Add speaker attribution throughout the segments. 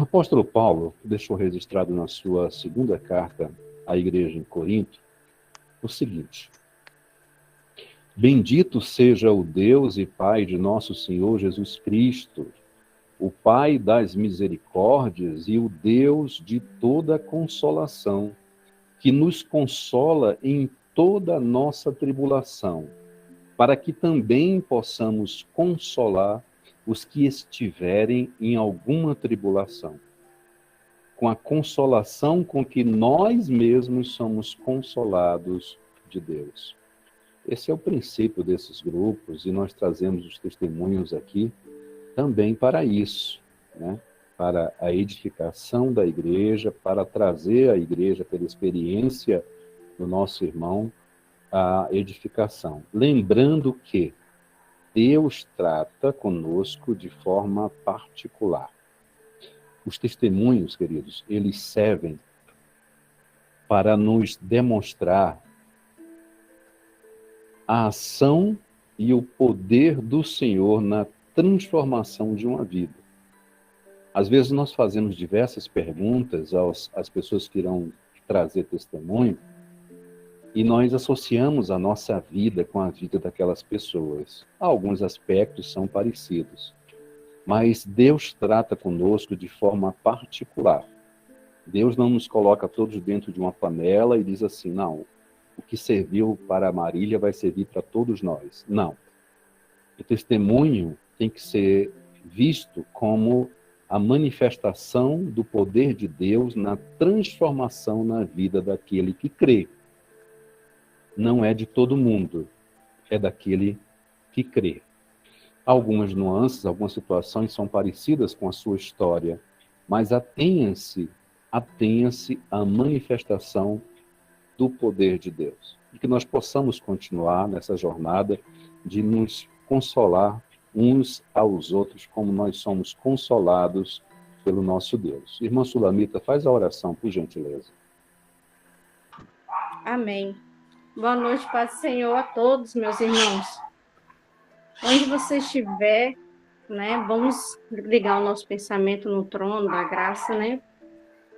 Speaker 1: apóstolo Paulo deixou registrado na sua segunda carta à igreja em Corinto o seguinte: Bendito seja o Deus e Pai de nosso Senhor Jesus Cristo, o Pai das misericórdias e o Deus de toda consolação, que nos consola em toda a nossa tribulação, para que também possamos consolar os que estiverem em alguma tribulação, com a consolação com que nós mesmos somos consolados de Deus. Esse é o princípio desses grupos, e nós trazemos os testemunhos aqui também para isso, né? Para a edificação da igreja, para trazer à igreja, pela experiência do nosso irmão, a edificação. Lembrando que Deus trata conosco de forma particular. Os testemunhos, queridos, eles servem para nos demonstrar a ação e o poder do Senhor na transformação de uma vida. Às vezes nós fazemos diversas perguntas às pessoas que irão trazer testemunho, e nós associamos a nossa vida com a vida daquelas pessoas. Alguns aspectos são parecidos, mas Deus trata conosco de forma particular. Deus não nos coloca todos dentro de uma panela e diz assim: não, o que serviu para a Marília vai servir para todos nós. Não. O testemunho tem que ser visto como a manifestação do poder de Deus na transformação na vida daquele que crê. Não é de todo mundo, é daquele que crê. Algumas nuances, algumas situações são parecidas com a sua história, mas atenha-se à manifestação do poder de Deus. E que nós possamos continuar nessa jornada de nos consolar uns aos outros, como nós somos consolados pelo nosso Deus. Irmã Sulamita, faz a oração, por gentileza.
Speaker 2: Amém. Boa noite, Pai do Senhor, a todos, meus irmãos. Onde você estiver, né, vamos ligar o nosso pensamento no trono da graça, né?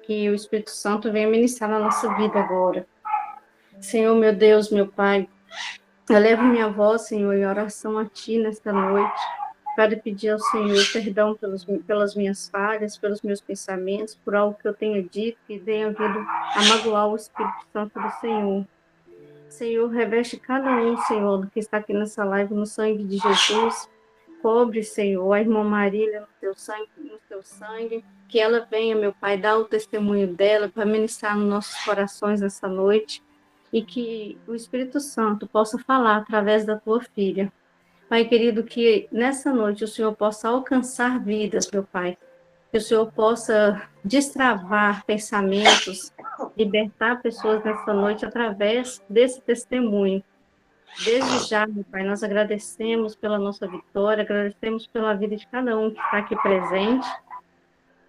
Speaker 2: Que o Espírito Santo venha ministrar na nossa vida agora. Senhor, meu Deus, meu Pai, eu levo minha voz, Senhor, em oração a Ti nesta noite, para pedir ao Senhor perdão pelas minhas falhas, pelos meus pensamentos, por algo que eu tenha dito que tenha vindo a magoar o Espírito Santo do Senhor. Senhor, reveste cada um, Senhor, que está aqui nessa live no sangue de Jesus. Cobre, Senhor, a irmã Marília no teu sangue, que ela venha, meu Pai, dar o testemunho dela para ministrar nos nossos corações nessa noite, e que o Espírito Santo possa falar através da tua filha. Pai querido, que nessa noite o Senhor possa alcançar vidas, meu Pai, que o Senhor possa destravar pensamentos, libertar pessoas nessa noite através desse testemunho. Desde já, meu Pai, nós agradecemos pela nossa vitória, agradecemos pela vida de cada um que está aqui presente.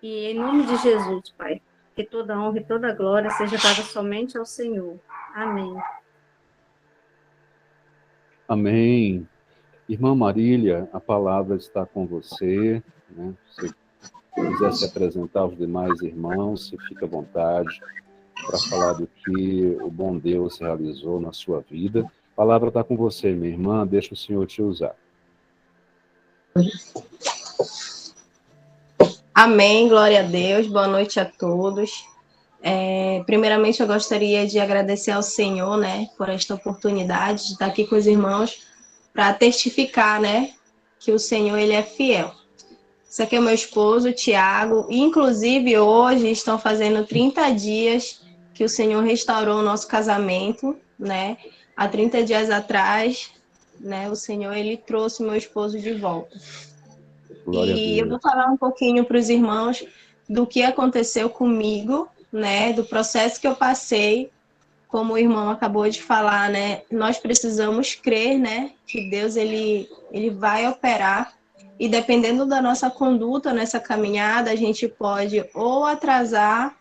Speaker 2: E em nome de Jesus, Pai, que toda honra e toda glória seja dada somente ao Senhor. Amém.
Speaker 1: Amém. Irmã Marília, a palavra está com você, né? Se quiser se apresentar aos demais irmãos, se fica à vontade para falar do que o bom Deus realizou na sua vida. A palavra está com você, minha irmã, deixa o Senhor te usar.
Speaker 3: Amém, glória a Deus, boa noite a todos. Primeiramente, eu gostaria de agradecer ao Senhor, né, por esta oportunidade de estar aqui com os irmãos para testificar, né, que o Senhor, ele é fiel. Esse aqui é meu esposo, Tiago, inclusive hoje estão fazendo 30 dias que o Senhor restaurou o nosso casamento, né, há 30 dias atrás, né, o Senhor, ele trouxe meu esposo de volta.
Speaker 1: Glória a
Speaker 3: E
Speaker 1: Deus.
Speaker 3: eu vou falar um pouquinho para os irmãos do que aconteceu comigo, né, do processo que eu passei, como o irmão acabou de falar, né, nós precisamos crer, né, que Deus, ele vai operar, e dependendo da nossa conduta nessa caminhada, a gente pode ou atrasar,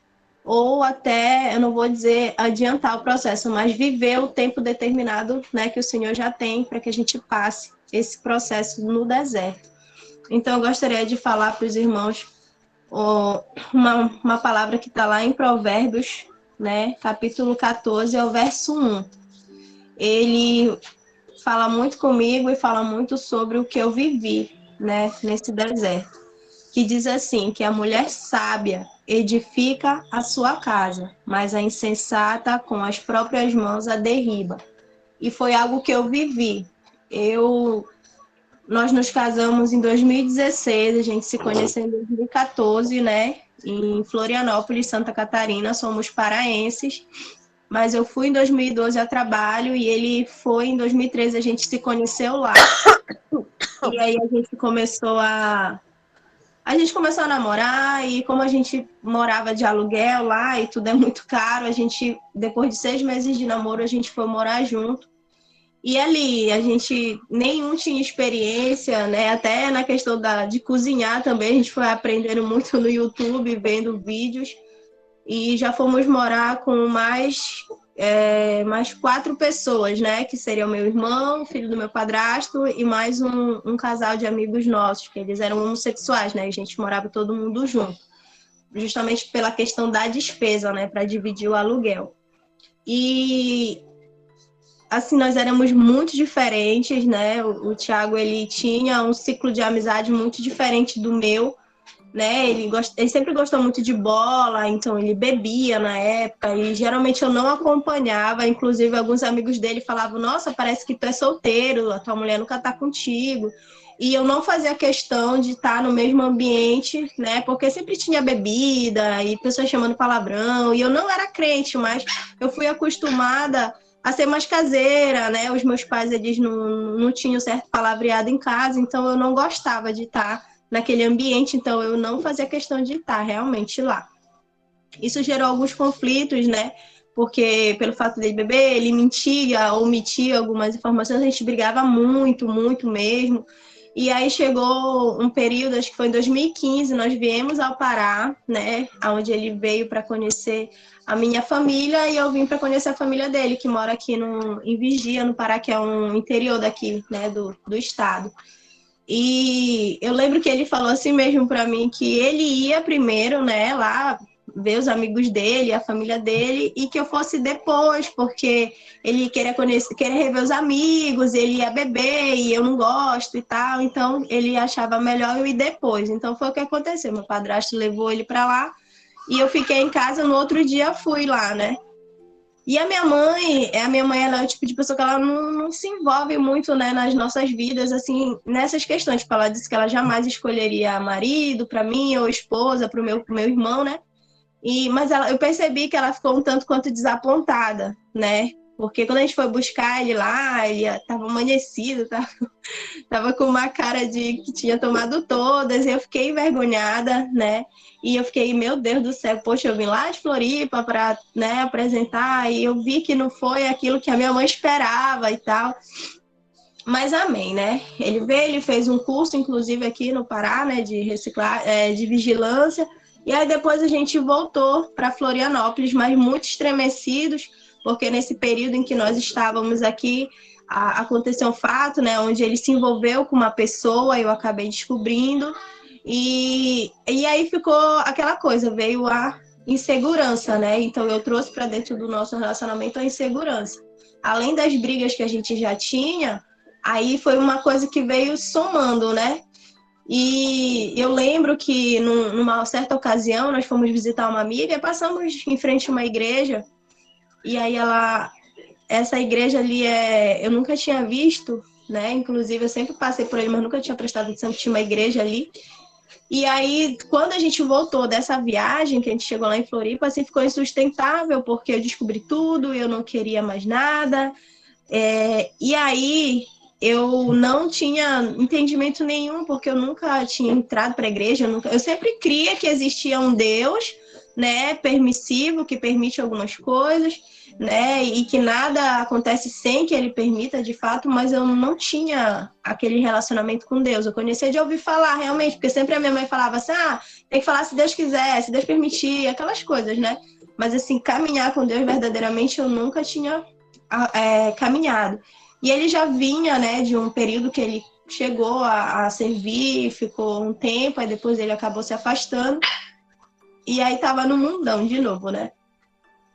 Speaker 3: ou até, eu não vou dizer adiantar o processo, mas viver o tempo determinado, né, que o Senhor já tem para que a gente passe esse processo no deserto. Então, eu gostaria de falar para os irmãos uma palavra que está lá em Provérbios, né, capítulo 14, ao verso 1. Ele fala muito comigo e fala muito sobre o que eu vivi, né, nesse deserto. Que diz assim, que a mulher sábia edifica a sua casa, mas a insensata com as próprias mãos a derriba. E foi algo que eu vivi. Nós nos casamos em 2016, a gente se conheceu em 2014, né? Em Florianópolis, Santa Catarina, somos paraenses. Mas eu fui em 2012 a trabalho e ele foi em 2013, a gente se conheceu lá. E aí a gente começou a namorar e como a gente morava de aluguel lá e tudo é muito caro, depois de 6 meses de namoro, a gente foi morar junto. E ali, a gente nenhum tinha experiência, né? Até na questão de cozinhar também, a gente foi aprendendo muito no YouTube, vendo vídeos. E já fomos morar com mais 4 pessoas, né? Que seria o meu irmão, filho do meu padrasto, e mais um casal de amigos nossos, que eles eram homossexuais, né? A gente morava todo mundo junto. Justamente pela questão da despesa, né? Para dividir o aluguel. E assim, nós éramos muito diferentes, né? O Thiago, ele tinha um ciclo de amizade muito diferente do meu, né? Ele sempre gostou muito de bola, então ele bebia na época e geralmente eu não acompanhava, inclusive alguns amigos dele falavam, nossa, parece que tu é solteiro, a tua mulher nunca tá contigo. E eu não fazia questão de estar no mesmo ambiente, né? Porque sempre tinha bebida e pessoas chamando palavrão, e eu não era crente, mas eu fui acostumada a ser mais caseira, né? Os meus pais, eles não tinham certo palavreado em casa, então eu não gostava de estar naquele ambiente, então eu não fazia questão de estar realmente lá. Isso gerou alguns conflitos, né? Porque pelo fato dele beber, ele mentia, omitia algumas informações, a gente brigava muito, muito mesmo. E aí chegou um período, acho que foi em 2015, nós viemos ao Pará, né? Onde ele veio para conhecer a minha família e eu vim para conhecer a família dele, que mora aqui em Vigia, no Pará, que é um interior daqui, né? Do estado. E eu lembro que ele falou assim mesmo para mim que ele ia primeiro, né, lá ver os amigos dele, a família dele, e que eu fosse depois, porque ele queria rever os amigos, ele ia beber e eu não gosto e tal, então ele achava melhor eu ir depois. Então foi o que aconteceu, meu padrasto levou ele para lá e eu fiquei em casa, no outro dia fui lá, né? E a minha mãe ela é o tipo de pessoa que ela não se envolve muito, né, nas nossas vidas, assim, nessas questões. Tipo, ela disse que ela jamais escolheria marido para mim ou esposa para o meu irmão, né? Mas eu percebi que ela ficou um tanto quanto desapontada, né? Porque quando a gente foi buscar ele lá, ele estava amanhecido, tava com uma cara de que tinha tomado todas, e eu fiquei envergonhada, né? E eu fiquei, meu Deus do céu, poxa, eu vim lá de Floripa para, né, apresentar, e eu vi que não foi aquilo que a minha mãe esperava e tal. Mas amém, né? Ele veio, ele fez um curso, inclusive, aqui no Pará, né, de de vigilância, e aí depois a gente voltou para Florianópolis, mas muito estremecidos, porque nesse período em que nós estávamos aqui, aconteceu um fato, né, onde ele se envolveu com uma pessoa, eu acabei descobrindo, e aí ficou aquela coisa, veio a insegurança, né? Então eu trouxe para dentro do nosso relacionamento a insegurança. Além das brigas que a gente já tinha, aí foi uma coisa que veio somando, né? E eu lembro que numa certa ocasião nós fomos visitar uma amiga e passamos em frente a uma igreja, e aí essa igreja ali eu nunca tinha visto, né? Inclusive eu sempre passei por ele, mas nunca tinha prestado atenção que tinha uma igreja ali. E aí, quando a gente voltou dessa viagem, que a gente chegou lá em Floripa, assim, ficou insustentável, porque eu descobri tudo, eu não queria mais nada. E aí, eu não tinha entendimento nenhum, porque eu nunca tinha entrado para a igreja, eu sempre cria que existia um Deus, né, permissivo, que permite algumas coisas, né, e que nada acontece sem que ele permita, de fato, mas eu não tinha aquele relacionamento com Deus. Eu conhecia de ouvir falar, realmente, porque sempre a minha mãe falava assim, tem que falar se Deus quiser, se Deus permitir, aquelas coisas, né? Mas, assim, caminhar com Deus verdadeiramente eu nunca tinha caminhado. E ele já vinha, né, de um período que ele chegou a servir, ficou um tempo, aí depois ele acabou se afastando. E aí tava no mundão de novo, né?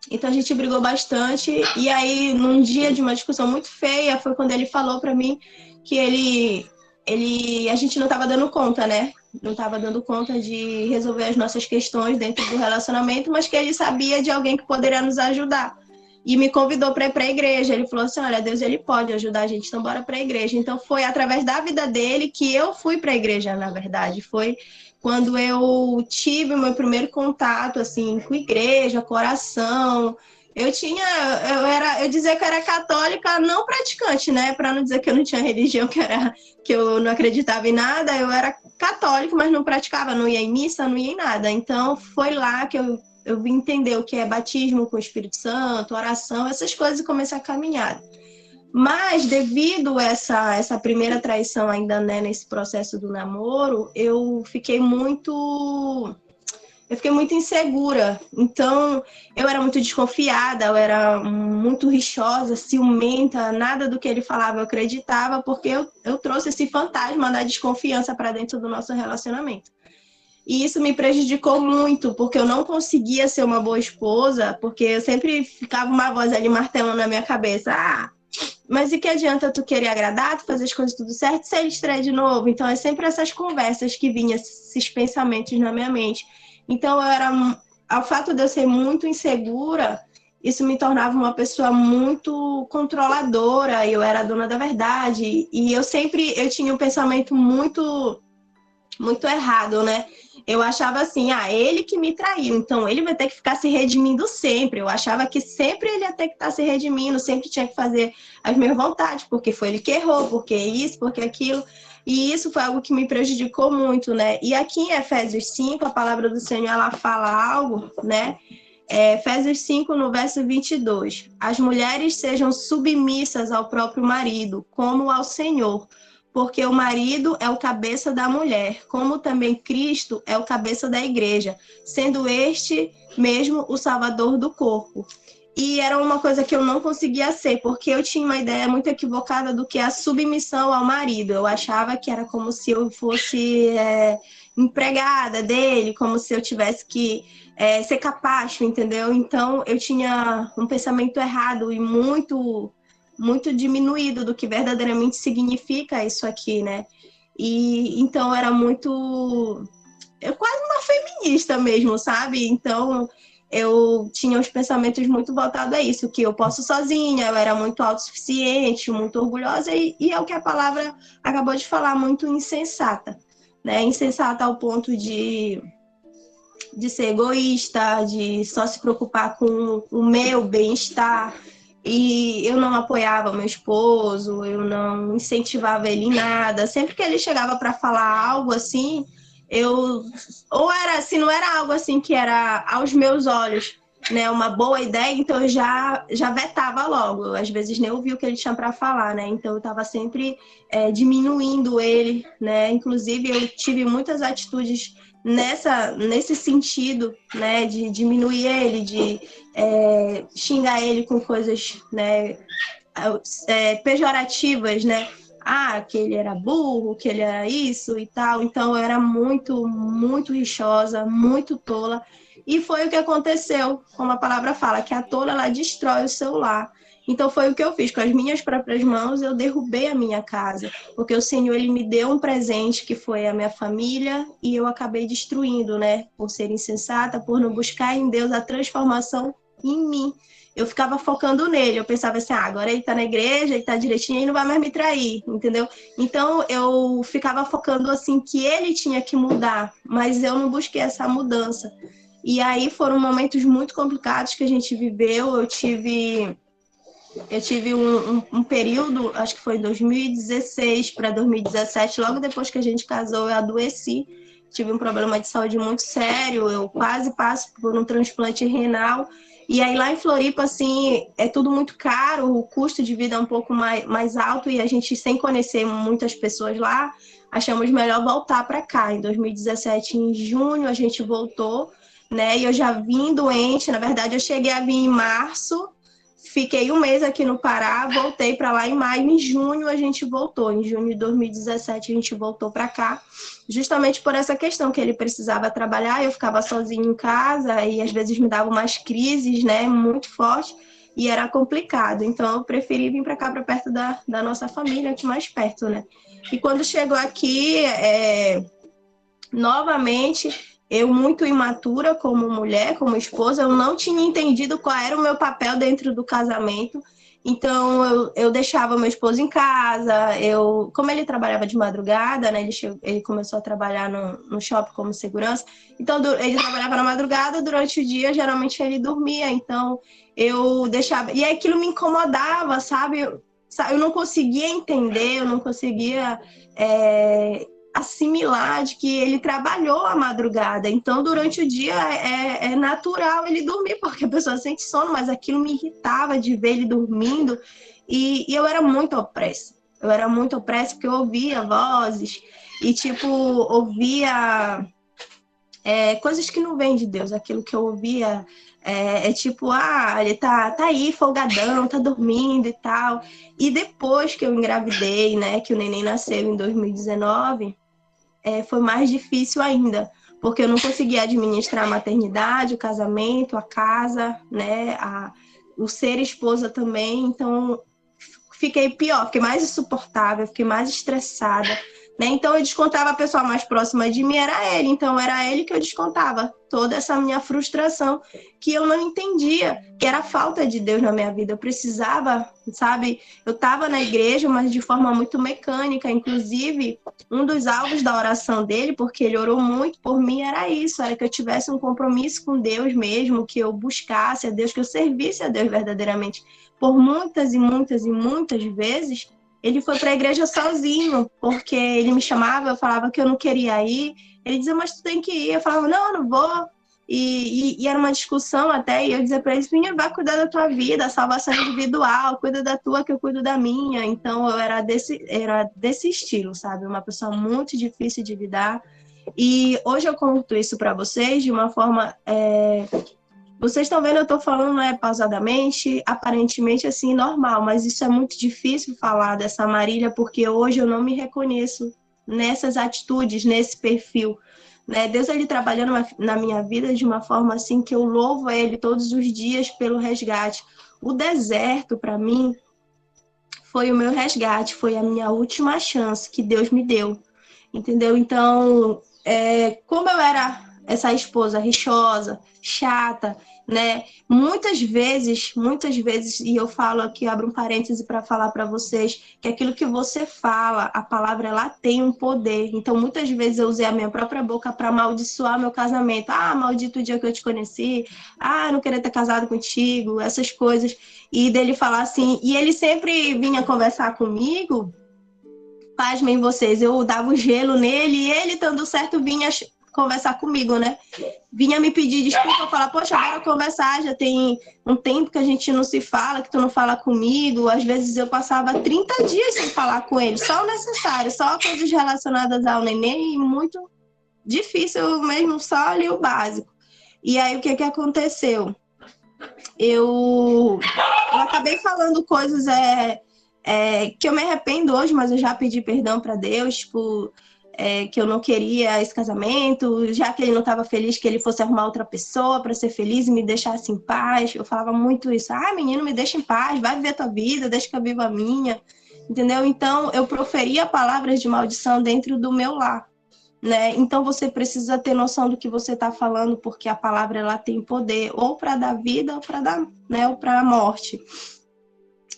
Speaker 3: Então a gente brigou bastante. E aí, num dia de uma discussão muito feia, foi quando ele falou pra mim que a gente não tava dando conta, né? Não tava dando conta de resolver as nossas questões dentro do relacionamento, mas que ele sabia de alguém que poderia nos ajudar. E me convidou para ir para a igreja. Ele falou assim: olha, Deus, ele pode ajudar a gente, então bora para a igreja. Então foi através da vida dele que eu fui para a igreja, na verdade. Foi quando eu tive o meu primeiro contato assim com igreja, com oração. Eu dizia que eu era católica não praticante, né? Para não dizer que eu não tinha religião, que eu não acreditava em nada. Eu era católica, mas não praticava, não ia em missa, não ia em nada. Então foi lá que eu vim entender o que é batismo com o Espírito Santo, oração, essas coisas, e comecei a caminhar. Mas, devido a essa primeira traição ainda, né, nesse processo do namoro, eu fiquei muito insegura. Então, eu era muito desconfiada, eu era muito rixosa, ciumenta, nada do que ele falava eu acreditava, porque eu trouxe esse fantasma da desconfiança para dentro do nosso relacionamento. E isso me prejudicou muito, porque eu não conseguia ser uma boa esposa, porque eu sempre ficava uma voz ali martelando na minha cabeça: ah, mas e que adianta tu querer agradar, tu fazer as coisas tudo certo, se ele estreia de novo? Então, é sempre essas conversas que vinham, esses pensamentos na minha mente. Então, ao fato de eu ser muito insegura, isso me tornava uma pessoa muito controladora, eu era dona da verdade, e eu tinha um pensamento muito errado, né? Eu achava assim, ele que me traiu, então ele vai ter que ficar se redimindo sempre. Eu achava que sempre ele ia ter que estar se redimindo, sempre tinha que fazer as minhas vontades, porque foi ele que errou, porque isso, porque aquilo. E isso foi algo que me prejudicou muito, né? E aqui em Efésios 5, a palavra do Senhor, ela fala algo, né? Efésios 5, no verso 22. As mulheres sejam submissas ao próprio marido, como ao Senhor, porque o marido é o cabeça da mulher, como também Cristo é o cabeça da igreja, sendo este mesmo o salvador do corpo. E era uma coisa que eu não conseguia ser, porque eu tinha uma ideia muito equivocada do que é a submissão ao marido. Eu achava que era como se eu fosse empregada dele, como se eu tivesse que ser capacho, entendeu? Então eu tinha um pensamento errado e muito diminuído do que verdadeiramente significa isso aqui, né? E então era quase uma feminista mesmo, sabe? Então eu tinha os pensamentos muito voltados a isso, que eu posso sozinha, eu era muito autossuficiente, muito orgulhosa, e é o que a palavra acabou de falar, muito insensata, né? Insensata ao ponto de ser egoísta, de só se preocupar com o meu bem-estar. E eu não apoiava meu esposo, eu não incentivava ele em nada. Sempre que ele chegava para falar algo assim, ou era assim, não era algo assim que era aos meus olhos, né, uma boa ideia, então eu já vetava logo. Eu, às vezes nem ouvia o que ele tinha para falar, né? Então eu estava sempre diminuindo ele, né? Inclusive eu tive muitas atitudes nesse sentido, né, de diminuir ele, de xingar ele com coisas, né, pejorativas, né? Que ele era burro, que ele era isso e tal. Então eu era muito, muito rixosa, muito tola. E foi o que aconteceu, como a palavra fala, que a tola, ela destrói o seu lar. Então foi o que eu fiz, com as minhas próprias mãos, eu derrubei a minha casa, porque o Senhor, ele me deu um presente que foi a minha família, e eu acabei destruindo, né, por ser insensata, por não buscar em Deus a transformação em mim. Eu ficava focando nele, eu pensava assim, agora ele tá na igreja, ele tá direitinho, ele não vai mais me trair, entendeu? Então eu ficava focando assim que ele tinha que mudar, mas eu não busquei essa mudança. E aí foram momentos muito complicados que a gente viveu. Eu tive um período, acho que foi 2016 para 2017, logo depois que a gente casou, eu adoeci, tive um problema de saúde muito sério, eu quase passo por um transplante renal. E aí lá em Floripa, assim, é tudo muito caro, o custo de vida é um pouco mais alto, e a gente, sem conhecer muitas pessoas lá, achamos melhor voltar para cá. Em 2017, em junho, a gente voltou, né? E eu já vim doente, na verdade eu cheguei a vir em março, fiquei um mês aqui no Pará, voltei para lá em maio, em junho a gente voltou, em junho de 2017 a gente voltou para cá, justamente por essa questão que ele precisava trabalhar, eu ficava sozinha em casa e às vezes me davam umas crises, né, muito fortes, e era complicado, então eu preferi vir para cá, para perto da nossa família, aqui mais perto, né. E quando chegou aqui, novamente, eu muito imatura como mulher, como esposa, eu não tinha entendido qual era o meu papel dentro do casamento. Então, eu deixava meu esposo em casa, como ele trabalhava de madrugada, né, ele começou a trabalhar no shopping como segurança, então ele trabalhava na madrugada, durante o dia, geralmente ele dormia, então eu deixava... E aquilo me incomodava, sabe? Eu não conseguia entender, eu não conseguia... assimilar de que ele trabalhou a madrugada, então durante o dia é natural ele dormir, porque a pessoa sente sono, mas aquilo me irritava de ver ele dormindo, e eu era muito opressa, porque eu ouvia vozes, e tipo, ouvia coisas que não vêm de Deus, aquilo que eu ouvia tipo, ele tá aí folgadão, tá dormindo e tal, e depois que eu engravidei, né, que o neném nasceu em 2019, foi mais difícil ainda, porque eu não conseguia administrar a maternidade, o casamento, a casa, né, o ser esposa também, então fiquei pior, fiquei mais insuportável, fiquei mais estressada, né? Então eu descontava a pessoa mais próxima de mim, era ele, então era ele que eu descontava toda essa minha frustração, que eu não entendia, que era a falta de Deus na minha vida, eu precisava, sabe, eu estava na igreja, mas de forma muito mecânica, inclusive um dos alvos da oração dele, porque ele orou muito por mim, era isso, era que eu tivesse um compromisso com Deus mesmo, que eu buscasse a Deus, que eu servisse a Deus verdadeiramente. Por muitas e muitas e muitas vezes, ele foi para a igreja sozinho, porque ele me chamava, eu falava que eu não queria ir, ele dizia, mas tu tem que ir, eu falava, não, eu não vou, e era uma discussão até, e eu dizia para eles, menina, vai cuidar da tua vida, a salvação individual, cuida da tua que eu cuido da minha, então eu era desse estilo, sabe, uma pessoa muito difícil de lidar, e hoje eu conto isso para vocês de uma forma... Vocês estão vendo, eu estou falando pausadamente, aparentemente assim, normal, mas isso é muito difícil falar dessa Marília, porque hoje eu não me reconheço nessas atitudes, nesse perfil. Né? Deus, ele trabalhando na minha vida de uma forma assim que eu louvo a ele todos os dias pelo resgate. O deserto, para mim, foi o meu resgate, foi a minha última chance que Deus me deu, entendeu? Então, como eu era essa esposa rixosa, chata, né? Muitas vezes, e eu falo aqui, abro um parêntese para falar para vocês, que aquilo que você fala, a palavra, ela tem um poder. Então, muitas vezes eu usei a minha própria boca para amaldiçoar meu casamento. Ah, maldito o dia que eu te conheci. Ah, não queria ter casado contigo, essas coisas. E dele falar assim, e ele sempre vinha conversar comigo, pasmem vocês, eu dava o gelo nele e ele, estando certo, vinha conversar comigo, né? Vinha me pedir desculpa, falar, poxa, bora conversar, já tem um tempo que a gente não se fala, que tu não fala comigo. Às vezes eu passava 30 dias sem falar com ele, só o necessário, só coisas relacionadas ao neném, e muito difícil mesmo, só ali o básico. E aí, o que aconteceu? Eu acabei falando coisas que eu me arrependo hoje, mas eu já pedi perdão para Deus, tipo, que eu não queria esse casamento, já que ele não estava feliz, que ele fosse arrumar outra pessoa para ser feliz e me deixasse em paz. Eu falava muito isso, menino, me deixa em paz, vai viver a tua vida, deixa que eu viva a minha, entendeu? Então, eu proferia palavras de maldição dentro do meu lar, né? Então, você precisa ter noção do que você está falando, porque a palavra, ela tem poder, ou para dar vida, ou para dar, né, ou para a morte.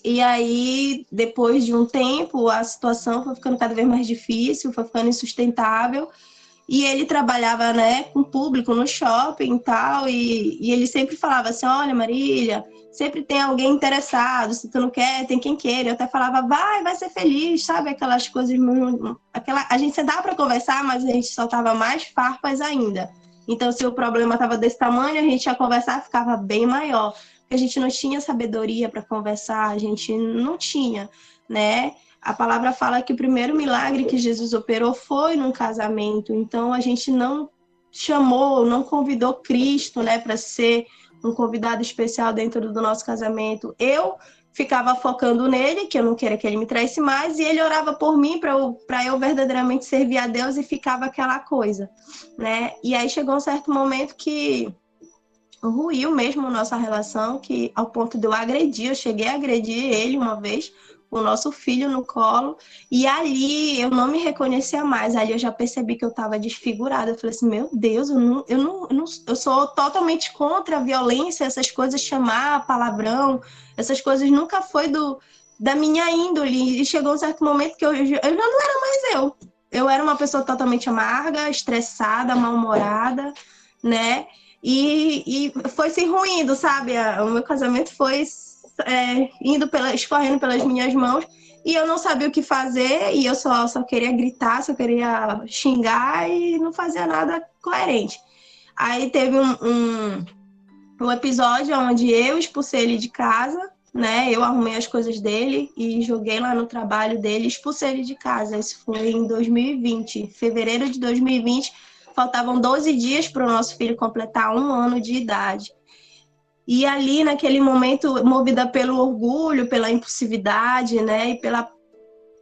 Speaker 3: E aí, depois de um tempo, a situação foi ficando cada vez mais difícil, foi ficando insustentável. E ele trabalhava, né, com público no shopping e tal. E ele sempre falava assim, olha, Marília, sempre tem alguém interessado. Se tu não quer, tem quem queira. Eu até falava, vai ser feliz, sabe? Aquelas coisas... A gente sentava para conversar, mas a gente soltava mais farpas ainda. Então, se o problema estava desse tamanho, a gente ia conversar, ficava bem maior. A gente não tinha sabedoria para conversar, a gente não tinha, né? A palavra fala que o primeiro milagre que Jesus operou foi num casamento, então a gente não chamou, não convidou Cristo, né, para ser um convidado especial dentro do nosso casamento, eu ficava focando nele, que eu não queria que ele me traísse mais, e ele orava por mim para eu verdadeiramente servir a Deus, e ficava aquela coisa, né? E aí chegou um certo momento que ruiu mesmo nossa relação, que ao ponto de eu cheguei a agredir ele uma vez, o nosso filho no colo, e ali eu não me reconhecia mais, ali eu já percebi que eu estava desfigurada. Eu falei assim, meu Deus, eu sou totalmente contra a violência, essas coisas, chamar palavrão, essas coisas nunca foi da minha índole, e chegou um certo momento que eu já não era mais eu era uma pessoa totalmente amarga, estressada, mal-humorada, né? E foi se ruindo, sabe? O meu casamento foi escorrendo pelas minhas mãos, e eu não sabia o que fazer, e eu só queria gritar, só queria xingar, e não fazia nada coerente. Aí teve um episódio onde eu expulsei ele de casa, né? Eu arrumei as coisas dele e joguei lá no trabalho dele, expulsei ele de casa. Isso foi em 2020, fevereiro de 2020. Faltavam 12 dias para o nosso filho completar 1 ano de idade. E ali, naquele momento, movida pelo orgulho, pela impulsividade, né? E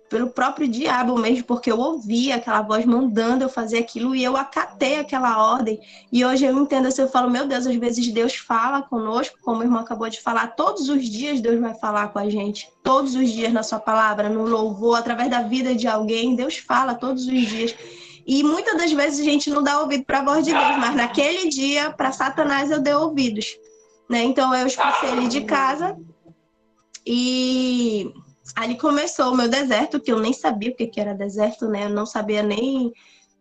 Speaker 3: pelo próprio diabo mesmo, porque eu ouvi aquela voz mandando eu fazer aquilo, e eu acatei aquela ordem. E hoje eu entendo assim, eu falo, meu Deus, às vezes Deus fala conosco, como o irmão acabou de falar, todos os dias Deus vai falar com a gente, todos os dias na sua palavra, no louvor, através da vida de alguém, Deus fala todos os dias. E muitas das vezes a gente não dá ouvido para a voz de Deus, mas naquele dia, para Satanás, eu dei ouvidos, né? Então eu expulsei ele de casa, e ali começou o meu deserto, que eu nem sabia o que era deserto, né? Eu não sabia nem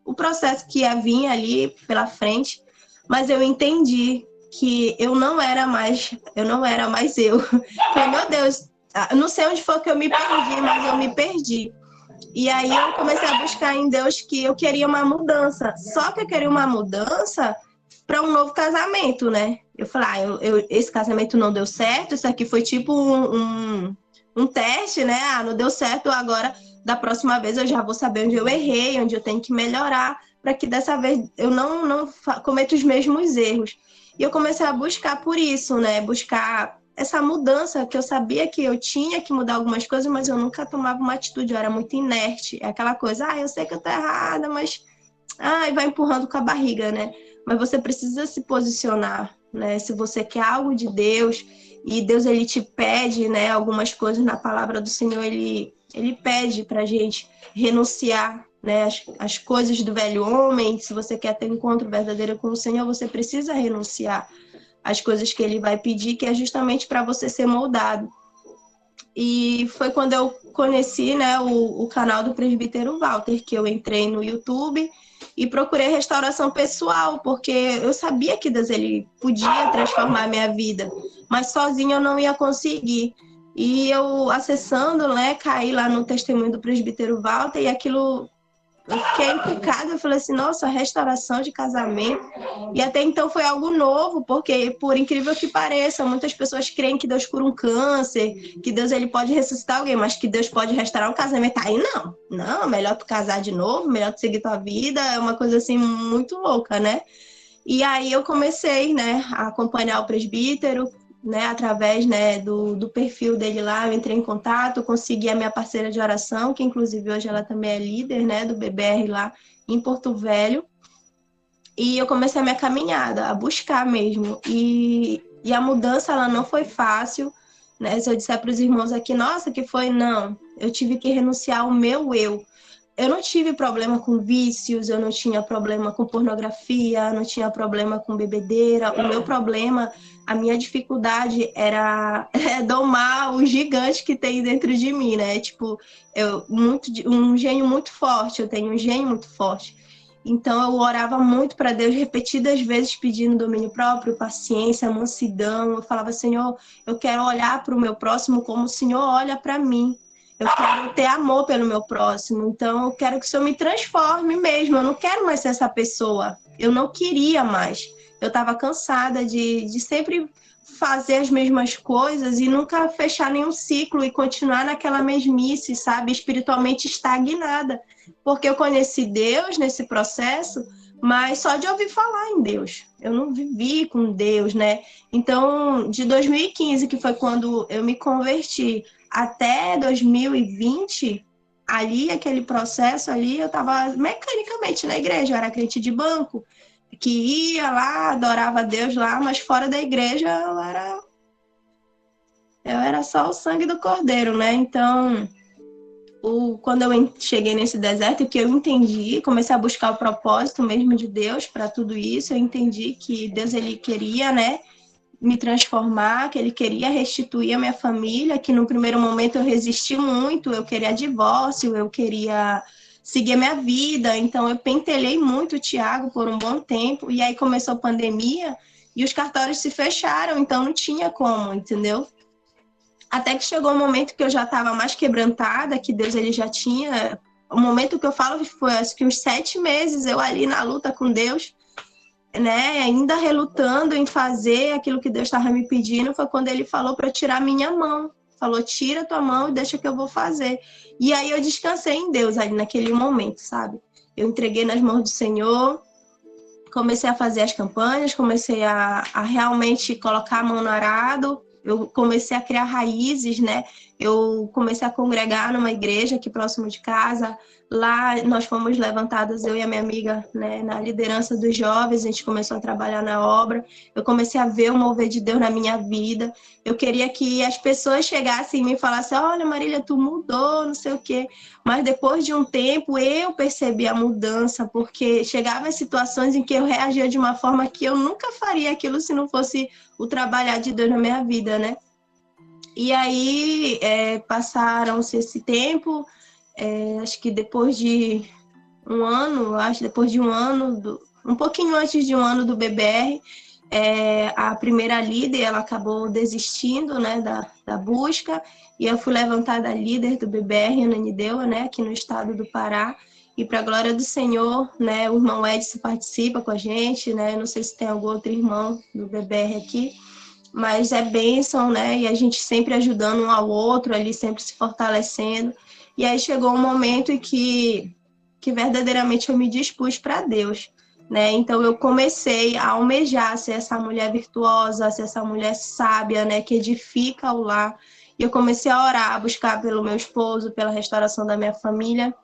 Speaker 3: o processo que ia vir ali pela frente, mas eu entendi que eu não era mais eu. Falei, meu Deus, eu não sei onde foi que eu me perdi, mas eu me perdi. E aí eu comecei a buscar em Deus que eu queria uma mudança. Só que eu queria uma mudança para um novo casamento, né? Eu falei, esse casamento não deu certo, isso aqui foi tipo um teste, né? Não deu certo, agora da próxima vez eu já vou saber onde eu errei, onde eu tenho que melhorar, para que dessa vez eu não cometa os mesmos erros. E eu comecei a buscar por isso, né? Buscar essa mudança, que eu sabia que eu tinha que mudar algumas coisas, mas eu nunca tomava uma atitude, eu era muito inerte. É aquela coisa, eu sei que eu tô errada, mas e vai empurrando com a barriga, né? Mas você precisa se posicionar, né? Se você quer algo de Deus, e Deus ele te pede, né, algumas coisas na palavra do Senhor, ele pede pra gente renunciar, né, as coisas do velho homem. Se você quer ter um encontro verdadeiro com o Senhor, você precisa renunciar às coisas que ele vai pedir, que é justamente para você ser moldado. E foi quando eu conheci, né, o canal do presbítero Walter, que eu entrei no YouTube e procurei restauração pessoal, porque eu sabia que Deus ele podia transformar a minha vida, mas sozinho eu não ia conseguir. E eu acessando, né, caí lá no testemunho do presbítero Walter, e aquilo, eu fiquei encucada, eu falei assim, nossa, restauração de casamento. E até então foi algo novo, porque, por incrível que pareça, muitas pessoas creem que Deus cura um câncer, que Deus ele pode ressuscitar alguém, mas que Deus pode restaurar um casamento. Aí não, melhor tu casar de novo, melhor tu seguir tua vida, é uma coisa assim muito louca, né? E aí eu comecei, né, a acompanhar o presbítero, né, através, né, do perfil dele lá. Eu entrei em contato, consegui a minha parceira de oração, que inclusive hoje ela também é líder, né, do BBR lá em Porto Velho, e eu comecei a minha caminhada, a buscar mesmo, e a mudança ela não foi fácil, né? Se eu disser para os irmãos aqui, nossa, que foi? Não, eu tive que renunciar ao meu eu não tive problema com vícios, eu não tinha problema com pornografia, não tinha problema com bebedeira. O meu problema, a minha dificuldade era domar o gigante que tem dentro de mim, né? Tipo, um gênio muito forte, eu tenho um gênio muito forte. Então eu orava muito para Deus, repetidas vezes pedindo domínio próprio, paciência, mansidão. Eu falava, Senhor, eu quero olhar para o meu próximo como o Senhor olha para mim. Eu quero ter amor pelo meu próximo, então eu quero que o Senhor me transforme mesmo. Eu não quero mais ser essa pessoa. Eu não queria mais. Eu estava cansada de sempre fazer as mesmas coisas e nunca fechar nenhum ciclo e continuar naquela mesmice, sabe? Espiritualmente estagnada. Porque eu conheci Deus nesse processo, mas só de ouvir falar em Deus. Eu não vivi com Deus, né? Então, de 2015, que foi quando eu me converti, até 2020, ali, aquele processo ali, eu estava mecanicamente na igreja, eu era crente de banco, que ia lá, adorava a Deus lá, mas fora da igreja eu era só o sangue do cordeiro, né? Então, quando eu cheguei nesse deserto, que eu entendi, comecei a buscar o propósito mesmo de Deus para tudo isso, eu entendi que Deus, ele queria, né, me transformar, que ele queria restituir a minha família, que no primeiro momento eu resisti muito, eu queria divórcio, eu queria seguir a minha vida, então eu pentelhei muito o Tiago por um bom tempo, e aí começou a pandemia e os cartórios se fecharam, então não tinha como, entendeu? Até que chegou um momento que eu já estava mais quebrantada, que Deus, ele já tinha... O momento que eu falo foi, acho que uns 7 meses eu ali na luta com Deus, né, ainda relutando em fazer aquilo que Deus estava me pedindo, foi quando ele falou para tirar minha mão. Falou, tira tua mão e deixa que eu vou fazer. E aí eu descansei em Deus ali naquele momento, sabe? Eu entreguei nas mãos do Senhor, comecei a fazer as campanhas, comecei a realmente colocar a mão no arado, eu comecei a criar raízes, né? Eu comecei a congregar numa igreja aqui próximo de casa. Lá nós fomos levantadas, eu e a minha amiga, né, na liderança dos jovens, a gente começou a trabalhar na obra. Eu comecei a ver o mover de Deus na minha vida. Eu queria que as pessoas chegassem e me falassem, olha, Marília, tu mudou, não sei o quê. Mas depois de um tempo, eu percebi a mudança, porque chegava em situações em que eu reagia de uma forma que eu nunca faria aquilo se não fosse o trabalhar de Deus na minha vida, né? E aí, passaram-se esse tempo, acho que depois de um ano, um pouquinho antes de um ano do BBR, a primeira líder, ela acabou desistindo, né, da busca, e eu fui levantada líder do BBR, Ananindeua, né, aqui no estado do Pará, e para a glória do Senhor, né, o irmão Edson participa com a gente, né, não sei se tem algum outro irmão do BBR aqui, mas é bênção, né, e a gente sempre ajudando um ao outro ali, sempre se fortalecendo, e aí chegou um momento em que verdadeiramente eu me dispus para Deus, né? Então eu comecei a almejar ser essa mulher virtuosa, ser essa mulher sábia, né, que edifica o lar. E eu comecei a orar, a buscar pelo meu esposo, pela restauração da minha família.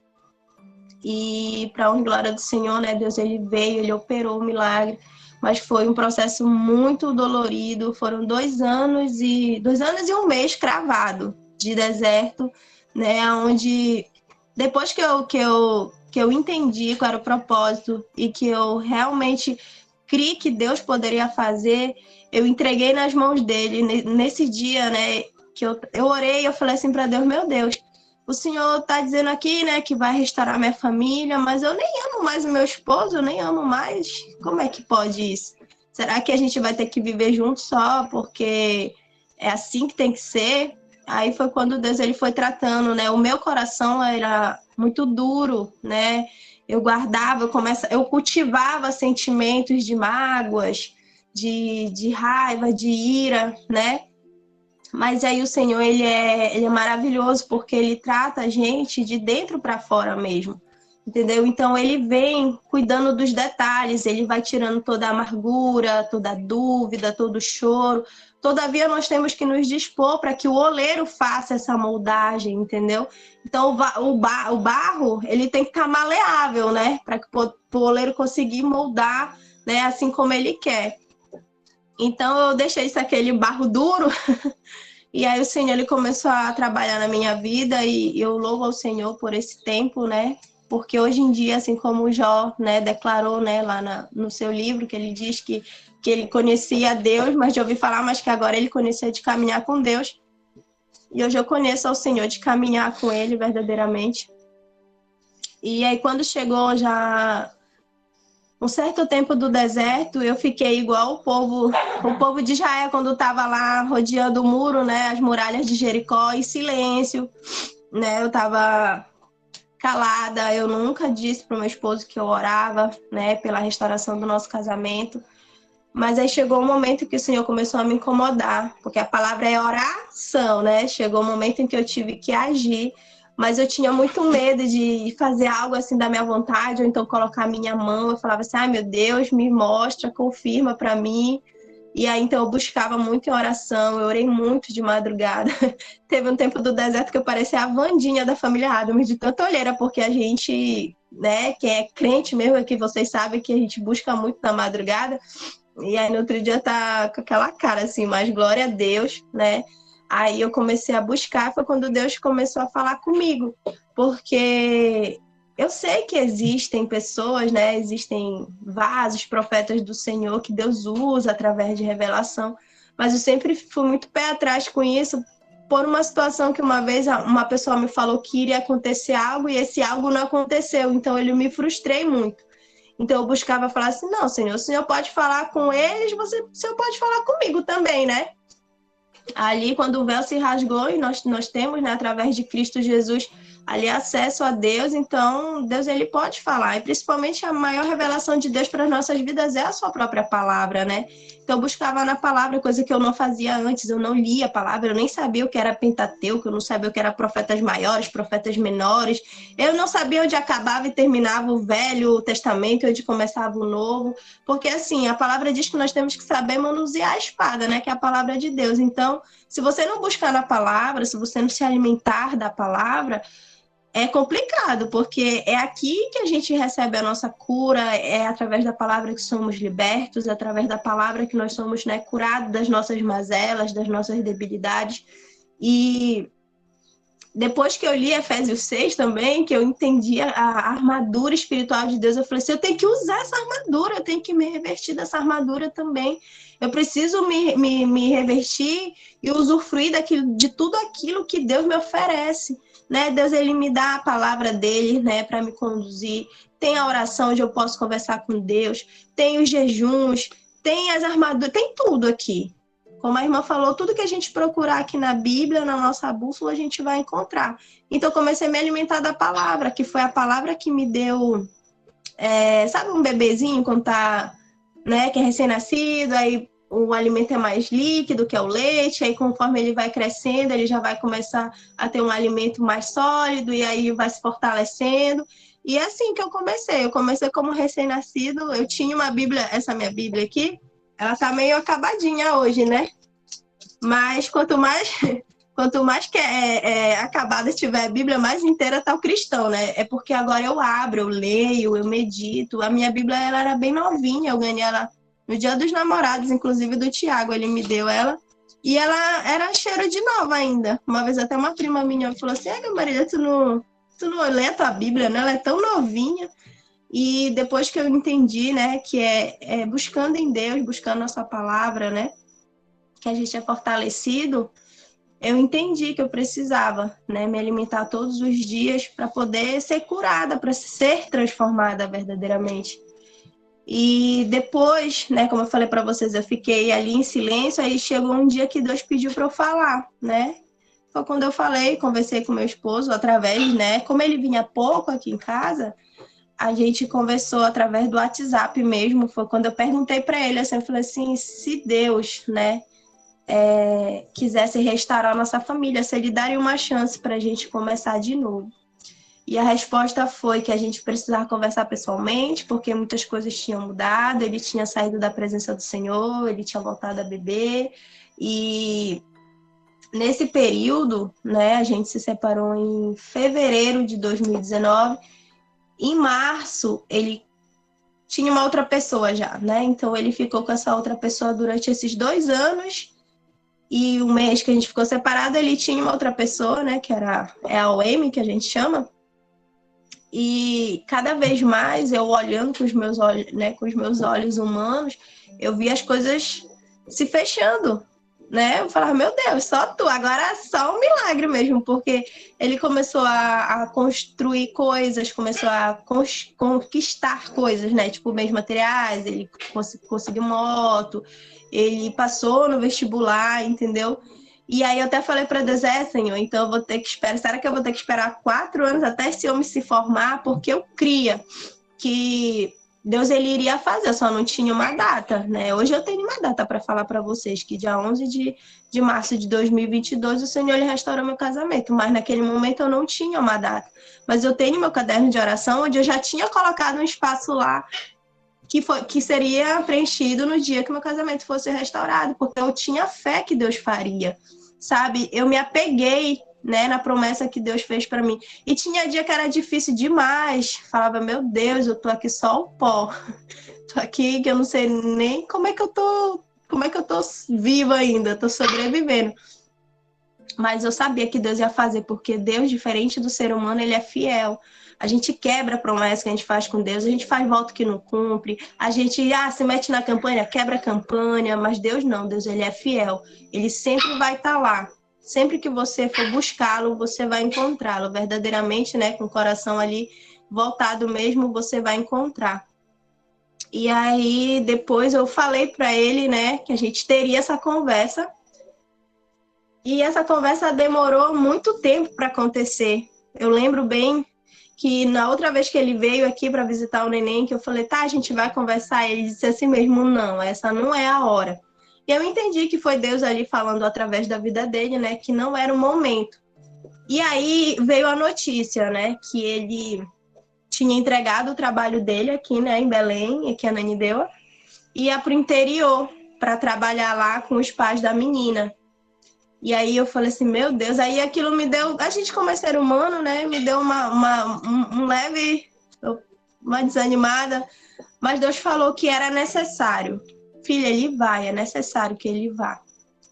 Speaker 3: E para honra e glória do Senhor, né, Deus, ele veio, ele operou o milagre. Mas foi um processo muito dolorido. Foram 2 anos e 1 mês cravado de deserto, né, onde depois que eu entendi qual era o propósito e que eu realmente criei que Deus poderia fazer, eu entreguei nas mãos dele. Nesse dia, né, que eu orei, eu falei assim para Deus, meu Deus, o Senhor está dizendo aqui, né, que vai restaurar minha família, mas eu nem amo mais o meu esposo, eu nem amo mais. Como é que pode isso? Será que a gente vai ter que viver junto só porque é assim que tem que ser? Aí foi quando Deus, ele foi tratando, né? O meu coração era muito duro, né? Eu guardava, eu cultivava sentimentos de mágoas, de raiva, de ira, né? Mas aí o Senhor, ele é maravilhoso, porque ele trata a gente de dentro para fora mesmo, entendeu? Então ele vem cuidando dos detalhes, ele vai tirando toda a amargura, toda a dúvida, todo o choro. Todavia nós temos que nos dispor para que o oleiro faça essa moldagem, entendeu? Então o barro, ele tem que estar maleável, né? Para que o oleiro conseguir moldar, né, assim como ele quer. Então eu deixei isso aquele barro duro. E aí o Senhor, ele começou a trabalhar na minha vida, e eu louvo ao Senhor por esse tempo, né? Porque hoje em dia, assim como o Jó, né, declarou, né, lá no seu livro, que ele diz que ele conhecia Deus, mas de ouvir falar, mas que agora ele conhecia de caminhar com Deus. E hoje eu conheço ao Senhor de caminhar com ele verdadeiramente. E aí quando chegou já um certo tempo do deserto, eu fiquei igual o povo de Israel, quando estava lá rodeando o muro, né, as muralhas de Jericó, em silêncio, né, eu estava calada, eu nunca disse para o meu esposo que eu orava, né, pela restauração do nosso casamento, mas aí chegou um momento que o Senhor começou a me incomodar, porque a palavra é oração, né, chegou um momento em que eu tive que agir, mas eu tinha muito medo de fazer algo assim da minha vontade, ou então colocar a minha mão. Eu falava assim, ai meu Deus, me mostra, confirma para mim. E aí, então, eu buscava muito em oração, eu orei muito de madrugada. Teve um tempo do deserto que eu parecia a Wandinha da família Adams, de tanta olheira, porque a gente, né, quem é crente mesmo, é que vocês sabem que a gente busca muito na madrugada, e aí no outro dia tá com aquela cara assim, mas glória a Deus, né? Aí eu comecei a buscar, foi quando Deus começou a falar comigo, porque eu sei que existem pessoas, né? Existem vasos, profetas do Senhor que Deus usa através de revelação, mas eu sempre fui muito pé atrás com isso, por uma situação que uma vez uma pessoa me falou que iria acontecer algo e esse algo não aconteceu, então eu me frustrei muito. Então eu buscava falar assim, não, Senhor, o Senhor pode falar com eles, o Senhor pode falar comigo também, né? Ali, quando o véu se rasgou, e nós temos, né, através de Cristo Jesus, ali acesso a Deus, então Deus ele pode falar, e principalmente a maior revelação de Deus para as nossas vidas é a sua própria palavra, né? Então eu buscava na palavra, coisa que eu não fazia antes, eu não lia a palavra, eu nem sabia o que era Pentateuco, eu não sabia o que era profetas maiores, profetas menores, eu não sabia onde acabava e terminava o Velho Testamento, onde começava o Novo, porque assim, a palavra diz que nós temos que saber manusear a espada, né, que é a palavra de Deus. Então, se você não buscar na palavra, se você não se alimentar da palavra, é complicado, porque é aqui que a gente recebe a nossa cura, é através da palavra que somos libertos, é através da palavra que nós somos, né, curados das nossas mazelas, das nossas debilidades. E depois que eu li Efésios 6 também, que eu entendi a armadura espiritual de Deus, eu falei assim, eu tenho que usar essa armadura, eu tenho que me revestir dessa armadura também. Eu preciso me revestir e usufruir de tudo aquilo que Deus me oferece, né? Deus, ele me dá a palavra dele, né, para me conduzir. Tem a oração onde eu posso conversar com Deus, tem os jejuns, tem as armaduras, tem tudo aqui. Como a irmã falou, tudo que a gente procurar aqui na Bíblia, na nossa bússola, a gente vai encontrar. Então, eu comecei a me alimentar da palavra, que foi a palavra que me deu... sabe um bebezinho quando tá, né, que é recém-nascido, aí o alimento é mais líquido, que é o leite, aí conforme ele vai crescendo, ele já vai começar a ter um alimento mais sólido, e aí vai se fortalecendo. E é assim que eu comecei. Eu comecei como recém-nascido, eu tinha uma Bíblia, essa minha Bíblia aqui, ela tá meio acabadinha hoje, né? Mas quanto mais que acabada estiver a Bíblia, mais inteira está o cristão, né? É porque agora eu abro, eu leio, eu medito. A minha Bíblia ela era bem novinha, eu ganhei ela no Dia dos Namorados, inclusive do Tiago, ele me deu ela. E ela era cheiro de nova ainda. Uma vez até uma prima minha falou assim, Marília, tu não lê a tua Bíblia, né? Ela é tão novinha. E depois que eu entendi, né, que é buscando em Deus, buscando a sua palavra, né, que a gente é fortalecido, eu entendi que eu precisava, né, me alimentar todos os dias para poder ser curada, para ser transformada verdadeiramente. E depois, né, como eu falei para vocês, eu fiquei ali em silêncio, aí chegou um dia que Deus pediu para eu falar, né? Foi quando eu falei, conversei com meu esposo através, né, como ele vinha pouco aqui em casa, a gente conversou através do WhatsApp mesmo, foi quando eu perguntei para ele, assim, eu falei assim, se Deus, né, quisesse restaurar a nossa família, se ele daria uma chance para a gente começar de novo. E a resposta foi que a gente precisava conversar pessoalmente, porque muitas coisas tinham mudado, ele tinha saído da presença do Senhor, ele tinha voltado a beber, e nesse período, né, a gente se separou em fevereiro de 2019, em março ele tinha uma outra pessoa já, né, então ele ficou com essa outra pessoa durante esses 2 anos, e o mês que a gente ficou separado, ele tinha uma outra pessoa, né, que era a OM, que a gente chama. E cada vez mais eu olhando com os meus olhos, né, com os meus olhos humanos, eu vi as coisas se fechando, né? Eu falava, meu Deus, só tu, agora é só um milagre mesmo, porque ele começou a construir coisas, começou a conquistar coisas, né? Tipo, bens materiais, ele conseguiu moto, ele passou no vestibular, entendeu? E aí eu até falei para Deus, Senhor, então eu vou ter que esperar, será que eu vou ter que esperar 4 anos até esse homem se formar? Porque eu cria que Deus ele iria fazer, eu só não tinha uma data, né? Hoje eu tenho uma data para falar para vocês, que dia 11 de março de 2022 o Senhor ele restaurou meu casamento, mas naquele momento eu não tinha uma data. Mas eu tenho meu caderno de oração, onde eu já tinha colocado um espaço lá que seria preenchido no dia que meu casamento fosse restaurado, porque eu tinha fé que Deus faria, sabe? Eu me apeguei, né, na promessa que Deus fez para mim. E tinha dia que era difícil demais. Falava, meu Deus, eu tô aqui só o pó. Tô aqui que eu não sei nem como é que eu tô viva ainda, tô sobrevivendo. Mas eu sabia que Deus ia fazer, porque Deus, diferente do ser humano, ele é fiel. A gente quebra a promessa que a gente faz com Deus, a gente faz voto que não cumpre, a gente se mete na campanha, quebra a campanha, mas Deus não, Deus ele é fiel. Ele sempre vai estar lá. Sempre que você for buscá-lo, você vai encontrá-lo. Verdadeiramente, né, com o coração ali voltado mesmo, você vai encontrar. E aí, depois eu falei para ele, né, que a gente teria essa conversa. E essa conversa demorou muito tempo para acontecer. Eu lembro bem que na outra vez que ele veio aqui para visitar o neném, que eu falei, tá, a gente vai conversar. Ele disse assim mesmo, não, essa não é a hora. E eu entendi que foi Deus ali falando através da vida dele, né, que não era o momento. E aí veio a notícia, né, que ele tinha entregado o trabalho dele aqui, né, em Belém, aqui a Ananindeua, ia para o interior para trabalhar lá com os pais da menina. E aí eu falei assim, meu Deus, aí aquilo me deu, a gente como é ser humano, né, me deu uma desanimada, mas Deus falou que era necessário. Filha, ele vai, é necessário que ele vá.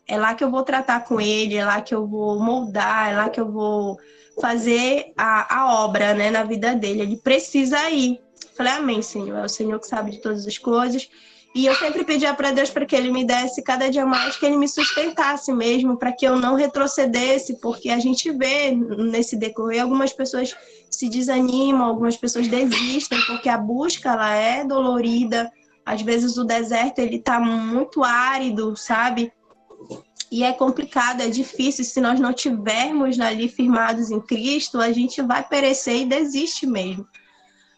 Speaker 3: É lá que eu vou tratar com ele, é lá que eu vou moldar, é lá que eu vou fazer a obra, né, na vida dele. Ele precisa ir. Falei, amém, Senhor, é o Senhor que sabe de todas as coisas. E eu sempre pedia para Deus para que Ele me desse cada dia mais, que Ele me sustentasse mesmo, para que eu não retrocedesse, porque a gente vê nesse decorrer algumas pessoas se desanimam, algumas pessoas desistem, porque a busca ela é dolorida. Às vezes o deserto ele está muito árido, sabe? E é complicado, é difícil. Se nós não tivermos ali firmados em Cristo, a gente vai perecer e desiste mesmo.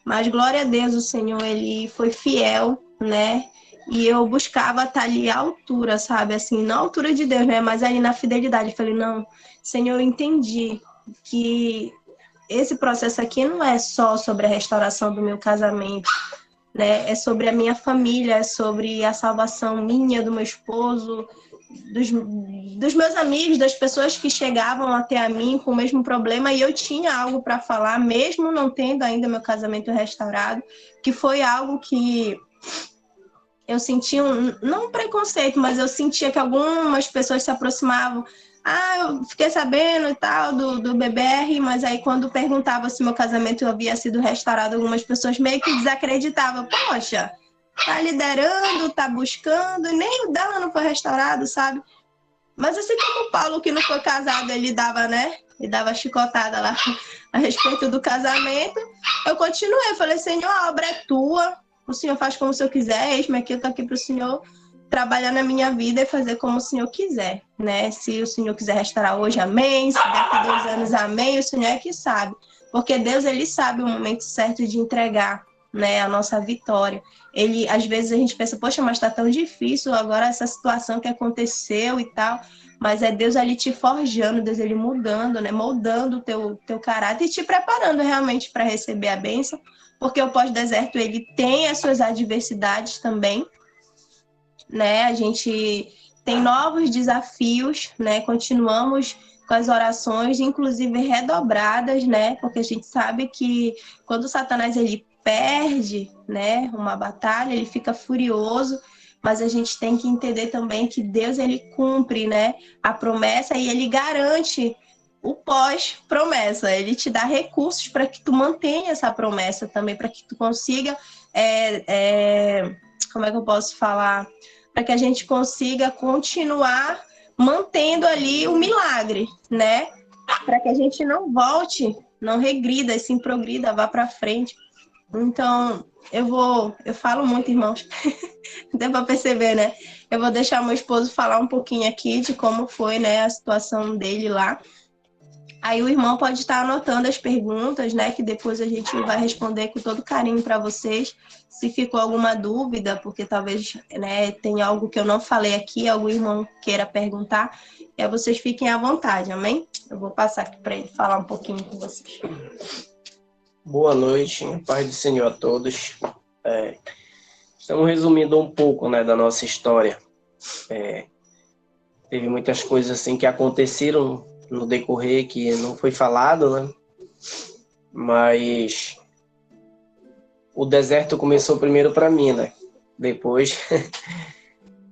Speaker 3: Mas glória a Deus, o Senhor ele foi fiel, né? E eu buscava estar ali à altura, sabe? Assim, não à altura de Deus, né? Mas ali na fidelidade. Eu falei, não, Senhor, eu entendi que esse processo aqui não é só sobre a restauração do meu casamento, né? É sobre a minha família, é sobre a salvação minha, do meu esposo, dos meus amigos, das pessoas que chegavam até a mim com o mesmo problema, e eu tinha algo para falar, mesmo não tendo ainda meu casamento restaurado, que foi algo que eu sentia, não um preconceito, mas eu sentia que algumas pessoas se aproximavam. Ah, eu fiquei sabendo e tal do BBR, mas aí quando perguntava se meu casamento havia sido restaurado, algumas pessoas meio que desacreditavam. Poxa, tá liderando, tá buscando, e nem o dela não foi restaurado, sabe? Mas assim como o Paulo, que não foi casado, ele dava, né? Ele dava chicotada lá a respeito do casamento. Eu continuei, falei, Senhor, a obra é tua, o Senhor faz como o Senhor quiser, eis-me aqui, eu tô aqui para o Senhor trabalhar na minha vida e fazer como o Senhor quiser, né? Se o Senhor quiser restaurar hoje, amém. Se daqui a 2 anos, amém. O Senhor é que sabe. Porque Deus, ele sabe o momento certo de entregar, né, a nossa vitória. Ele, às vezes a gente pensa, poxa, mas tá tão difícil agora essa situação que aconteceu e tal. Mas é Deus ali te forjando, Deus ele mudando, né? Moldando o teu caráter e te preparando realmente para receber a bênção. Porque o pós-deserto, ele tem as suas adversidades também, né? A gente tem novos desafios, né? Continuamos com as orações, inclusive redobradas, né? Porque a gente sabe que quando Satanás ele perde, né, uma batalha, ele fica furioso, mas a gente tem que entender também que Deus ele cumpre, né, a promessa e ele garante o pós-promessa. Ele te dá recursos para que tu mantenha essa promessa também, para que tu consiga, como é que eu posso falar? Para que a gente consiga continuar mantendo ali o milagre, né? Para que a gente não volte, não regrida, e sim progrida, vá para frente. Então, eu falo muito, irmãos, deu para perceber, né? Eu vou deixar meu esposo falar um pouquinho aqui de como foi, né, a situação dele lá. Aí o irmão pode estar anotando as perguntas, né? Que depois a gente vai responder com todo carinho para vocês. Se ficou alguma dúvida, porque talvez, né, tenha algo que eu não falei aqui, algum irmão queira perguntar, e aí vocês fiquem à vontade, amém? Eu vou passar aqui para ele falar um pouquinho com vocês.
Speaker 4: Boa noite, paz do Senhor a todos. Estamos resumindo um pouco, né, da nossa história. Teve muitas coisas assim que aconteceram no decorrer que não foi falado, né? Mas o deserto começou primeiro para mim, né? Depois,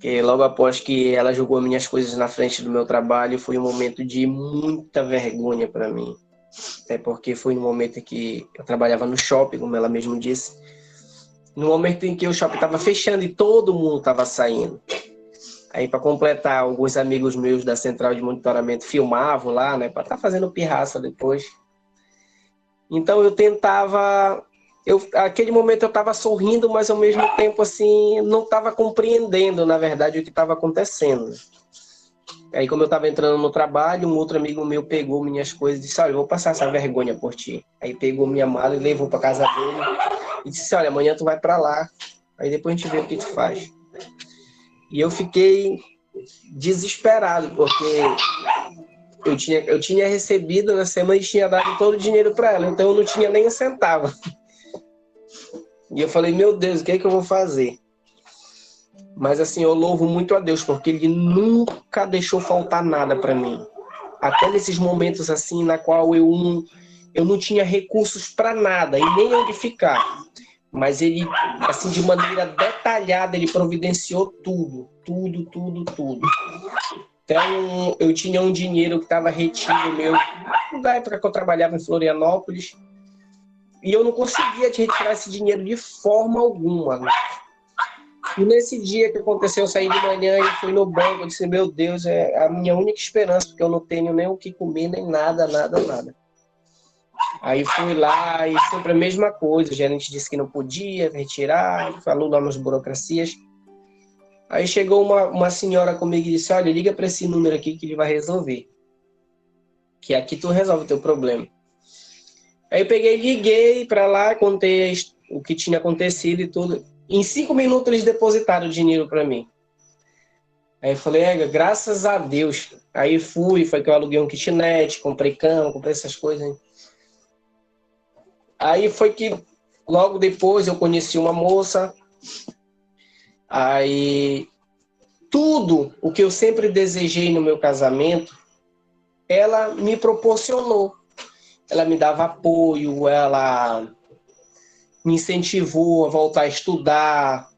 Speaker 4: que logo após que ela jogou minhas coisas na frente do meu trabalho, foi um momento de muita vergonha para mim. Até porque foi no momento em que eu trabalhava no shopping, como ela mesmo disse. No momento em que o shopping estava fechando e todo mundo estava saindo. Aí, para completar, alguns amigos meus da central de monitoramento filmavam lá, né? Para estar fazendo pirraça depois. Então, eu tentava... Aquele momento eu estava sorrindo, mas ao mesmo tempo, assim, não estava compreendendo, na verdade, o que estava acontecendo. Aí, como eu estava entrando no trabalho, um outro amigo meu pegou minhas coisas e disse, olha, eu vou passar essa vergonha por ti. Aí pegou minha mala e levou para casa dele e disse, olha, amanhã tu vai para lá, aí depois a gente vê o que tu faz. E eu fiquei desesperado, porque eu tinha recebido na semana e tinha dado todo o dinheiro para ela, então eu não tinha nem um centavo. E eu falei, meu Deus, o que é que eu vou fazer? Mas assim, eu louvo muito a Deus, porque Ele nunca deixou faltar nada para mim. Até nesses momentos assim, na qual eu não tinha recursos para nada e nem onde ficar. Mas Ele, assim, de maneira detalhada, Ele providenciou tudo. Então, eu tinha um dinheiro que estava retido meu, da época que eu trabalhava em Florianópolis, e eu não conseguia retirar esse dinheiro de forma alguma. E nesse dia que aconteceu, eu saí de manhã e fui no banco, eu disse, meu Deus, é a minha única esperança, porque eu não tenho nem o que comer, nem nada. Aí fui lá e sempre a mesma coisa, o gerente disse que não podia retirar, falou lá nas burocracias. Aí chegou uma senhora comigo e disse, olha, liga para esse número aqui que ele vai resolver. Que aqui tu resolve o teu problema. Aí eu peguei, liguei para lá, contei o que tinha acontecido e tudo. Em 5 minutos eles depositaram o dinheiro para mim. Aí eu falei, graças a Deus. Aí foi que eu aluguei um kitnet, comprei cama, comprei essas coisas. Aí foi que logo depois eu conheci uma moça. Aí tudo o que eu sempre desejei no meu casamento, ela me proporcionou. Ela me dava apoio, ela me incentivou a voltar a estudar.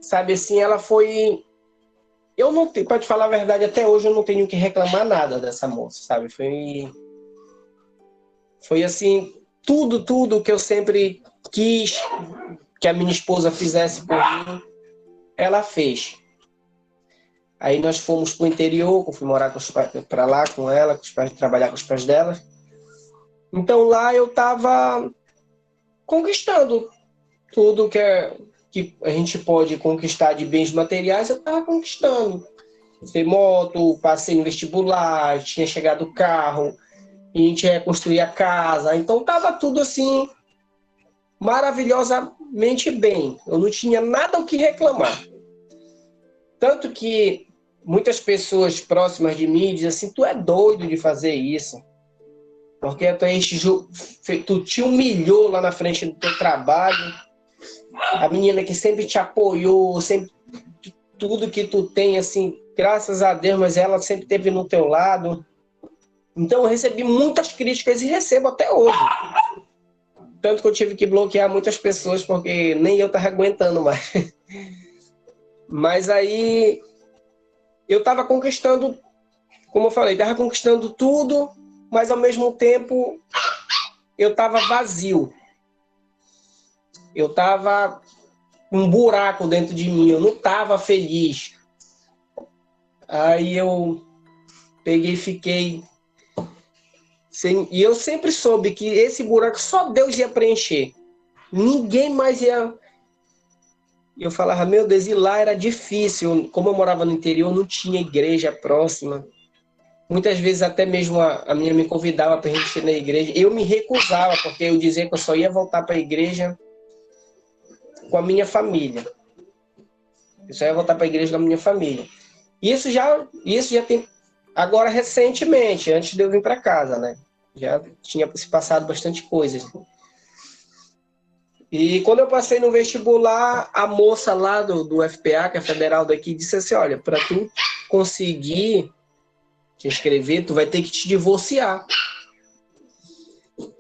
Speaker 4: Sabe assim, ela foi... Eu não tenho, para te falar a verdade, até hoje eu não tenho que reclamar nada dessa moça, sabe? Foi assim, tudo que eu sempre quis que a minha esposa fizesse por mim, ela fez. Aí nós fomos para o interior, eu fui morar para lá com ela, trabalhar com os pais dela. Então lá eu estava conquistando tudo que a gente pode conquistar de bens materiais, eu estava conquistando. Ter moto, passei no vestibular, tinha chegado o carro, a gente ia construir a casa. Então estava tudo assim, maravilhosamente bem. Eu não tinha nada o que reclamar. Tanto que muitas pessoas próximas de mim dizem assim, tu é doido de fazer isso. Porque tu te humilhou lá na frente do teu trabalho. A menina que sempre te apoiou, sempre tudo que tu tem, assim, graças a Deus, mas ela sempre esteve no teu lado. Então eu recebi muitas críticas e recebo até hoje. Tanto que eu tive que bloquear muitas pessoas, porque nem eu estava aguentando mais. Mas aí eu estava conquistando, como eu falei, estava conquistando tudo, mas ao mesmo tempo eu estava vazio. Eu estava com um buraco dentro de mim, eu não estava feliz. Aí eu peguei e fiquei... E eu sempre soube que esse buraco só Deus ia preencher. Ninguém mais ia... Eu falava, meu Deus, e lá era difícil. Como eu morava no interior, não tinha igreja próxima. Muitas vezes até mesmo a minha me convidava para a gente ir na igreja. Eu me recusava, porque eu dizia que eu só ia voltar para a igreja com a minha família. Eu só ia voltar para a igreja com a minha família. Isso já tem... Agora, recentemente, antes de eu vir para casa, né? Já tinha se passado bastante coisas. E quando eu passei no vestibular, a moça lá do FPA, que é federal daqui, disse assim, olha, para tu conseguir te inscrever, tu vai ter que te divorciar.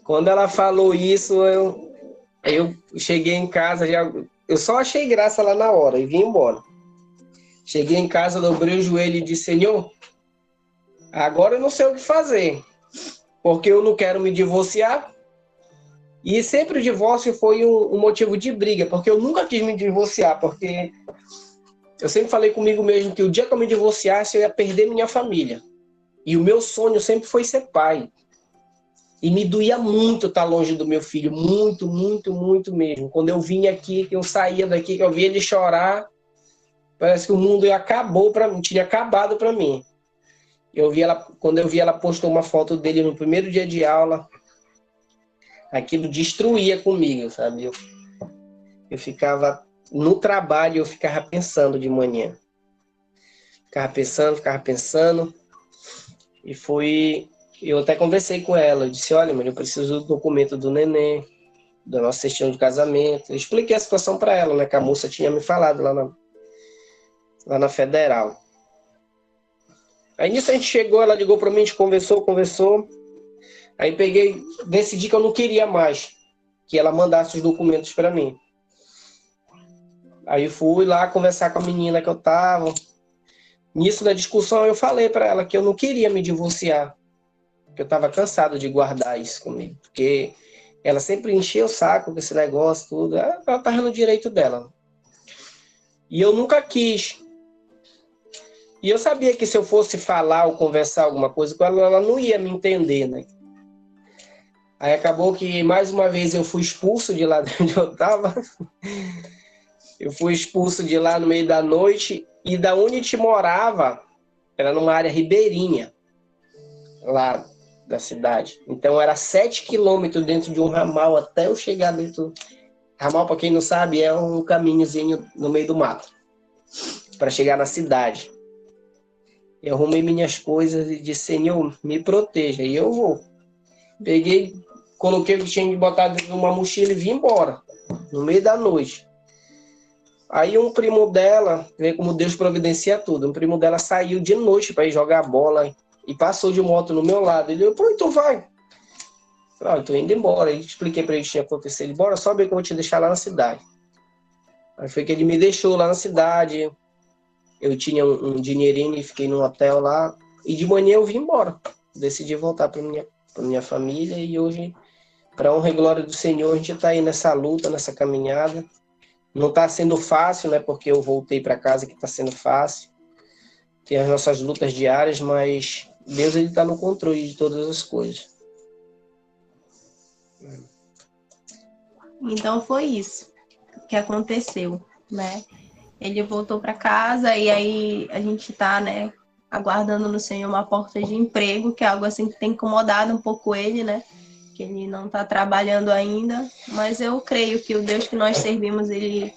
Speaker 4: Quando ela falou isso, eu cheguei em casa, eu só achei graça lá na hora e vim embora. Cheguei em casa, dobrei o joelho e disse, Senhor, agora eu não sei o que fazer, porque eu não quero me divorciar. E sempre o divórcio foi um motivo de briga, porque eu nunca quis me divorciar, porque eu sempre falei comigo mesmo que o dia que eu me divorciasse, eu ia perder minha família. E o meu sonho sempre foi ser pai. E me doía muito estar longe do meu filho, muito, muito, muito mesmo. Quando eu vinha aqui, que eu saía daqui, que eu via ele chorar, parece que o mundo acabou para mim, tinha acabado para mim. Quando eu vi ela postou uma foto dele no primeiro dia de aula, aquilo destruía comigo, sabe? Eu ficava no trabalho, eu ficava pensando de manhã. Ficava pensando. E eu até conversei com ela, eu disse, olha, mãe, eu preciso do documento do neném, da nossa certidão de casamento. Eu expliquei a situação para ela, né, que a moça tinha me falado lá na Federal. Aí nisso a gente chegou, ela ligou para mim, a gente conversou. Aí decidi que eu não queria mais que ela mandasse os documentos para mim. Aí fui lá conversar com a menina que eu tava. Nisso, na discussão, eu falei para ela que eu não queria me divorciar, que eu estava cansado de guardar isso comigo, porque ela sempre enchia o saco com esse negócio, tudo. Ela estava no direito dela. E eu nunca quis. E eu sabia que se eu fosse falar ou conversar alguma coisa com ela, ela não ia me entender, né? Aí acabou que, mais uma vez, eu fui expulso de lá onde eu estava. Eu fui expulso de lá no meio da noite. E da onde a gente morava, era numa área ribeirinha, lá da cidade. Então, era 7 quilômetros dentro de um ramal até eu chegar dentro. Ramal, para quem não sabe, é um caminhozinho no meio do mato, para chegar na cidade. Eu arrumei minhas coisas e disse, Senhor, me proteja. E eu vou. Peguei, coloquei o que tinha de botar dentro de uma mochila e vim embora, no meio da noite. Aí um primo dela, vê como Deus providencia tudo, um primo dela saiu de noite para ir jogar bola e passou de moto no meu lado. Ele disse, pô, então vai. Eu falei, eu tô indo embora. Aí expliquei para ele o que tinha acontecido. Ele, bora, sobe que eu vou te deixar lá na cidade. Aí foi que ele me deixou lá na cidade. Eu tinha um dinheirinho e fiquei num hotel lá. E de manhã eu vim embora. Decidi voltar para minha família. E hoje, para honra e glória do Senhor, a gente está aí nessa luta, nessa caminhada. Não está sendo fácil, né? Porque eu voltei para casa que está sendo fácil. Tem as nossas lutas diárias, mas Deus está no controle de todas as coisas.
Speaker 3: Então foi isso que aconteceu, né? Ele voltou para casa e aí a gente está, né, aguardando no Senhor uma porta de emprego, que é algo assim que tem incomodado um pouco ele, né? Que ele não está trabalhando ainda, mas eu creio que o Deus que nós servimos, ele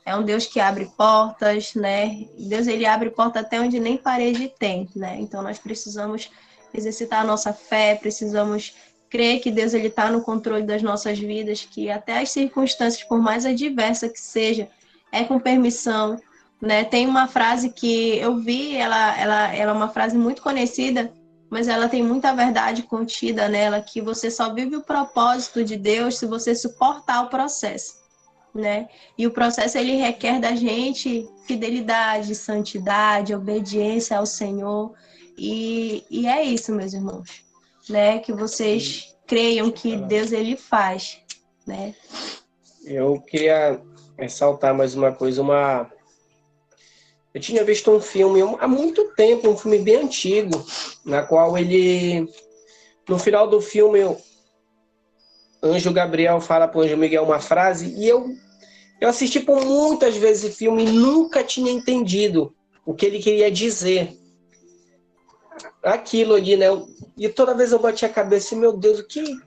Speaker 3: é um Deus que abre portas, né? Deus, ele abre porta até onde nem parede tem, né? Então nós precisamos exercitar a nossa fé, precisamos crer que Deus, ele está no controle das nossas vidas, que até as circunstâncias, por mais adversas que seja, é com permissão, né? Tem uma frase que eu vi, ela é uma frase muito conhecida, mas ela tem muita verdade contida nela, que você só vive o propósito de Deus se você suportar o processo, né? E o processo, ele requer da gente fidelidade, santidade, obediência ao Senhor, e é isso, meus irmãos, né? Que vocês creiam que Deus, ele faz, né?
Speaker 4: Eu queria ressaltar mais uma coisa, eu tinha visto um filme há muito tempo, um filme bem antigo, na qual ele, no final do filme, o anjo Gabriel fala para o anjo Miguel uma frase, e eu assisti por muitas vezes o filme e nunca tinha entendido o que ele queria dizer. aquilo ali, né? E toda vez eu bati a cabeça e, meu Deus, o que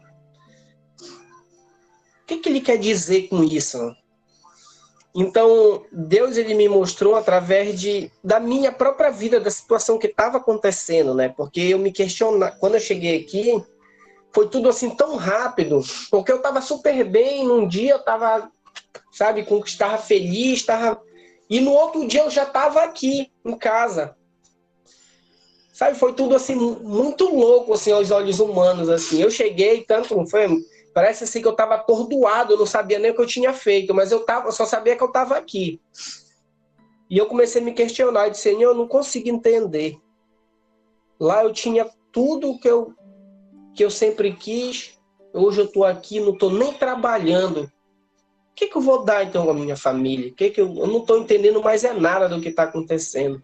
Speaker 4: ele quer dizer com isso? Então, Deus, ele me mostrou através da minha própria vida, da situação que estava acontecendo, né? Porque eu me questionava, quando eu cheguei aqui, foi tudo assim tão rápido, porque eu estava super bem, num dia eu estava, sabe, estava feliz, e no outro dia eu já estava aqui, em casa. Sabe, foi tudo assim, muito louco, assim, aos olhos humanos, assim. Eu cheguei, parece assim que eu estava atordoado, eu não sabia nem o que eu tinha feito, mas eu só sabia que eu estava aqui. E eu comecei a me questionar, e disse, Senhor, eu não consigo entender. Lá eu tinha tudo que eu sempre quis, hoje eu estou aqui, não estou nem trabalhando. O que eu vou dar, então, à minha família? Eu não estou entendendo mais nada do que está acontecendo.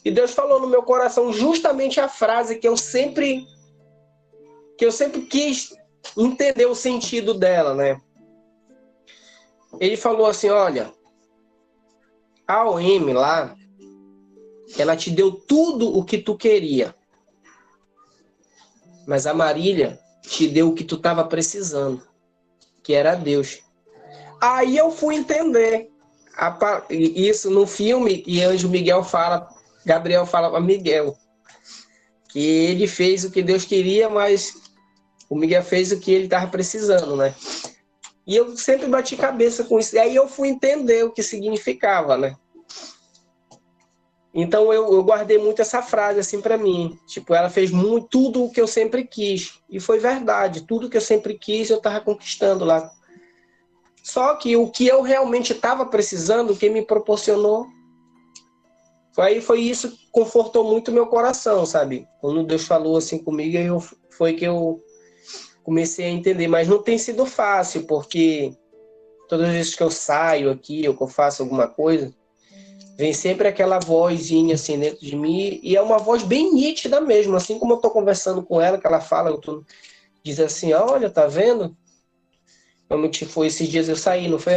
Speaker 4: E Deus falou no meu coração justamente a frase que eu sempre quis entender o sentido dela, né? Ele falou assim, olha, a OM lá, ela te deu tudo o que tu queria, mas a Marília te deu o que tu estava precisando, que era Deus. Aí eu fui entender isso no filme, e Anjo Miguel Gabriel fala para Miguel, que ele fez o que Deus queria, mas o Miguel fez o que ele estava precisando, né? E eu sempre bati cabeça com isso. E aí eu fui entender o que significava, né? Então eu guardei muito essa frase assim para mim. Tipo, ela fez tudo o que eu sempre quis. E foi verdade. Tudo que eu sempre quis, eu estava conquistando lá. Só que o que eu realmente estava precisando, o que me proporcionou, foi isso que confortou muito o meu coração, sabe? Quando Deus falou assim comigo, foi que eu comecei a entender. Mas não tem sido fácil, porque todas as vezes que eu saio aqui, ou que eu faço alguma coisa, vem sempre aquela vozinha assim dentro de mim, e é uma voz bem nítida mesmo, assim como eu estou conversando com ela, que ela fala, diz assim, olha, tá vendo? Como foi esses dias eu saí, não foi?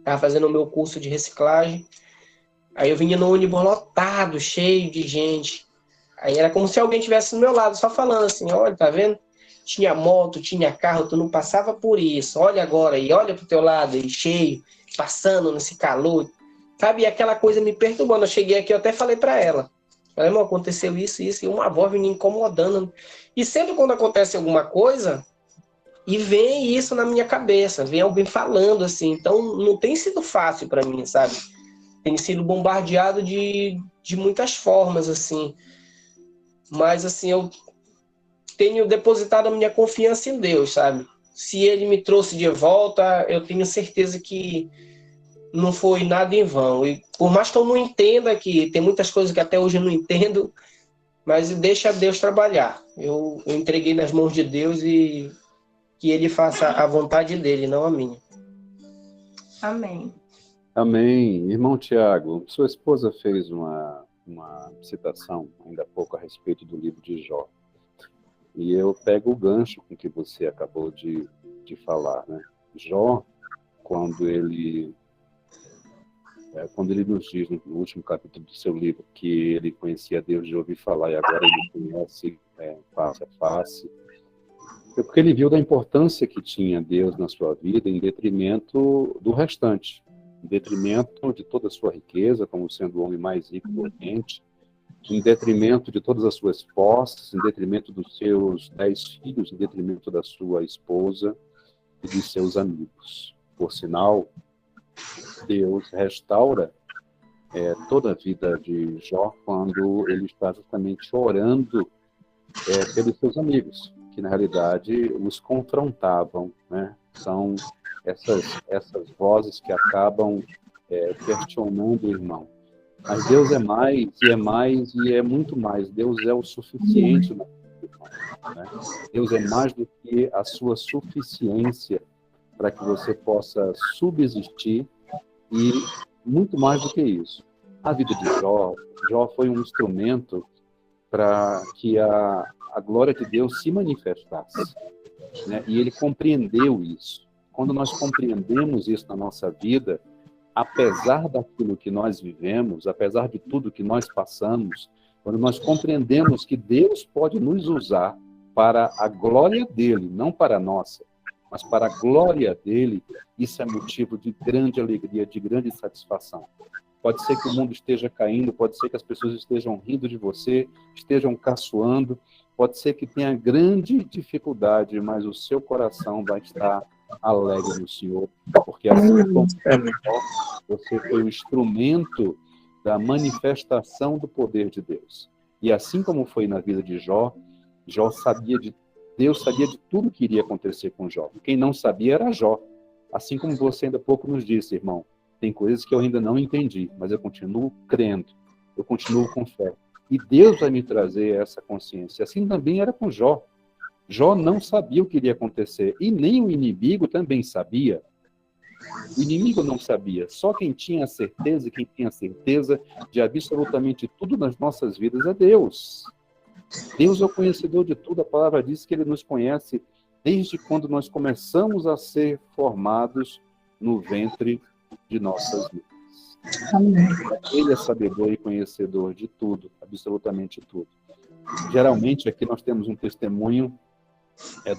Speaker 4: Tava fazendo o meu curso de reciclagem, aí eu vinha no ônibus lotado, cheio de gente, aí era como se alguém estivesse do meu lado, só falando assim, olha, tá vendo? Tinha moto, tinha carro, tu não passava por isso, olha agora, e olha pro teu lado, aí, cheio, passando nesse calor, sabe? E aquela coisa me perturbando. Eu cheguei aqui, eu até falei para ela. Falei, irmão, aconteceu isso, e uma voz me incomodando. E sempre quando acontece alguma coisa, e vem isso na minha cabeça, vem alguém falando assim. Então, não tem sido fácil para mim, sabe? Tem sido bombardeado de muitas formas, assim. Mas, assim, eu tenho depositado a minha confiança em Deus, sabe? Se Ele me trouxe de volta, eu tenho certeza que não foi nada em vão. E por mais que eu não entenda, que tem muitas coisas que até hoje eu não entendo, mas deixa Deus trabalhar. Eu entreguei nas mãos de Deus e que Ele faça a vontade dEle, não a minha.
Speaker 3: Amém.
Speaker 1: Amém. Irmão Tiago, sua esposa fez uma citação ainda há pouco a respeito do livro de Jó. E eu pego o gancho com que você acabou de falar, né? Jó, quando ele nos diz no último capítulo do seu livro que ele conhecia Deus de ouvir falar e agora ele conhece face a face, é porque ele viu da importância que tinha Deus na sua vida em detrimento do restante, em detrimento de toda a sua riqueza, como sendo o homem mais rico do Oriente, em detrimento de todas as suas posses, em detrimento dos seus 10 filhos, em detrimento da sua esposa e de seus amigos. Por sinal, Deus restaura toda a vida de Jó quando ele está justamente orando pelos seus amigos, que na realidade os confrontavam, né? São essas vozes que acabam questionando o irmão. Mas Deus é mais, e é muito mais. Deus é o suficiente, né? Deus é mais do que a sua suficiência para que você possa subsistir e muito mais do que isso. A vida de Jó foi um instrumento para que a glória de Deus se manifestasse, né? E ele compreendeu isso. Quando nós compreendemos isso na nossa vida, apesar daquilo que nós vivemos, apesar de tudo que nós passamos, quando nós compreendemos que Deus pode nos usar para a glória dele, não para a nossa, mas para a glória dele, isso é motivo de grande alegria, de grande satisfação. Pode ser que o mundo esteja caindo, pode ser que as pessoas estejam rindo de você, estejam caçoando, pode ser que tenha grande dificuldade, mas o seu coração vai estar alegre no Senhor, porque assim como você foi o instrumento da manifestação do poder de Deus. E assim como foi na vida de Jó, Deus sabia de tudo que iria acontecer com Jó. Quem não sabia era Jó. Assim como você ainda há pouco nos disse, irmão, tem coisas que eu ainda não entendi, mas eu continuo crendo, eu continuo com fé. E Deus vai me trazer essa consciência. Assim também era com Jó. Jó não sabia o que iria acontecer, e nem o inimigo também sabia. O inimigo não sabia, só quem tinha certeza de absolutamente tudo nas nossas vidas é Deus. Deus é o conhecedor de tudo, a palavra diz que ele nos conhece desde quando nós começamos a ser formados no ventre de nossas vidas. Amém. Ele é sabedor e conhecedor de tudo, absolutamente tudo. Geralmente aqui nós temos um testemunho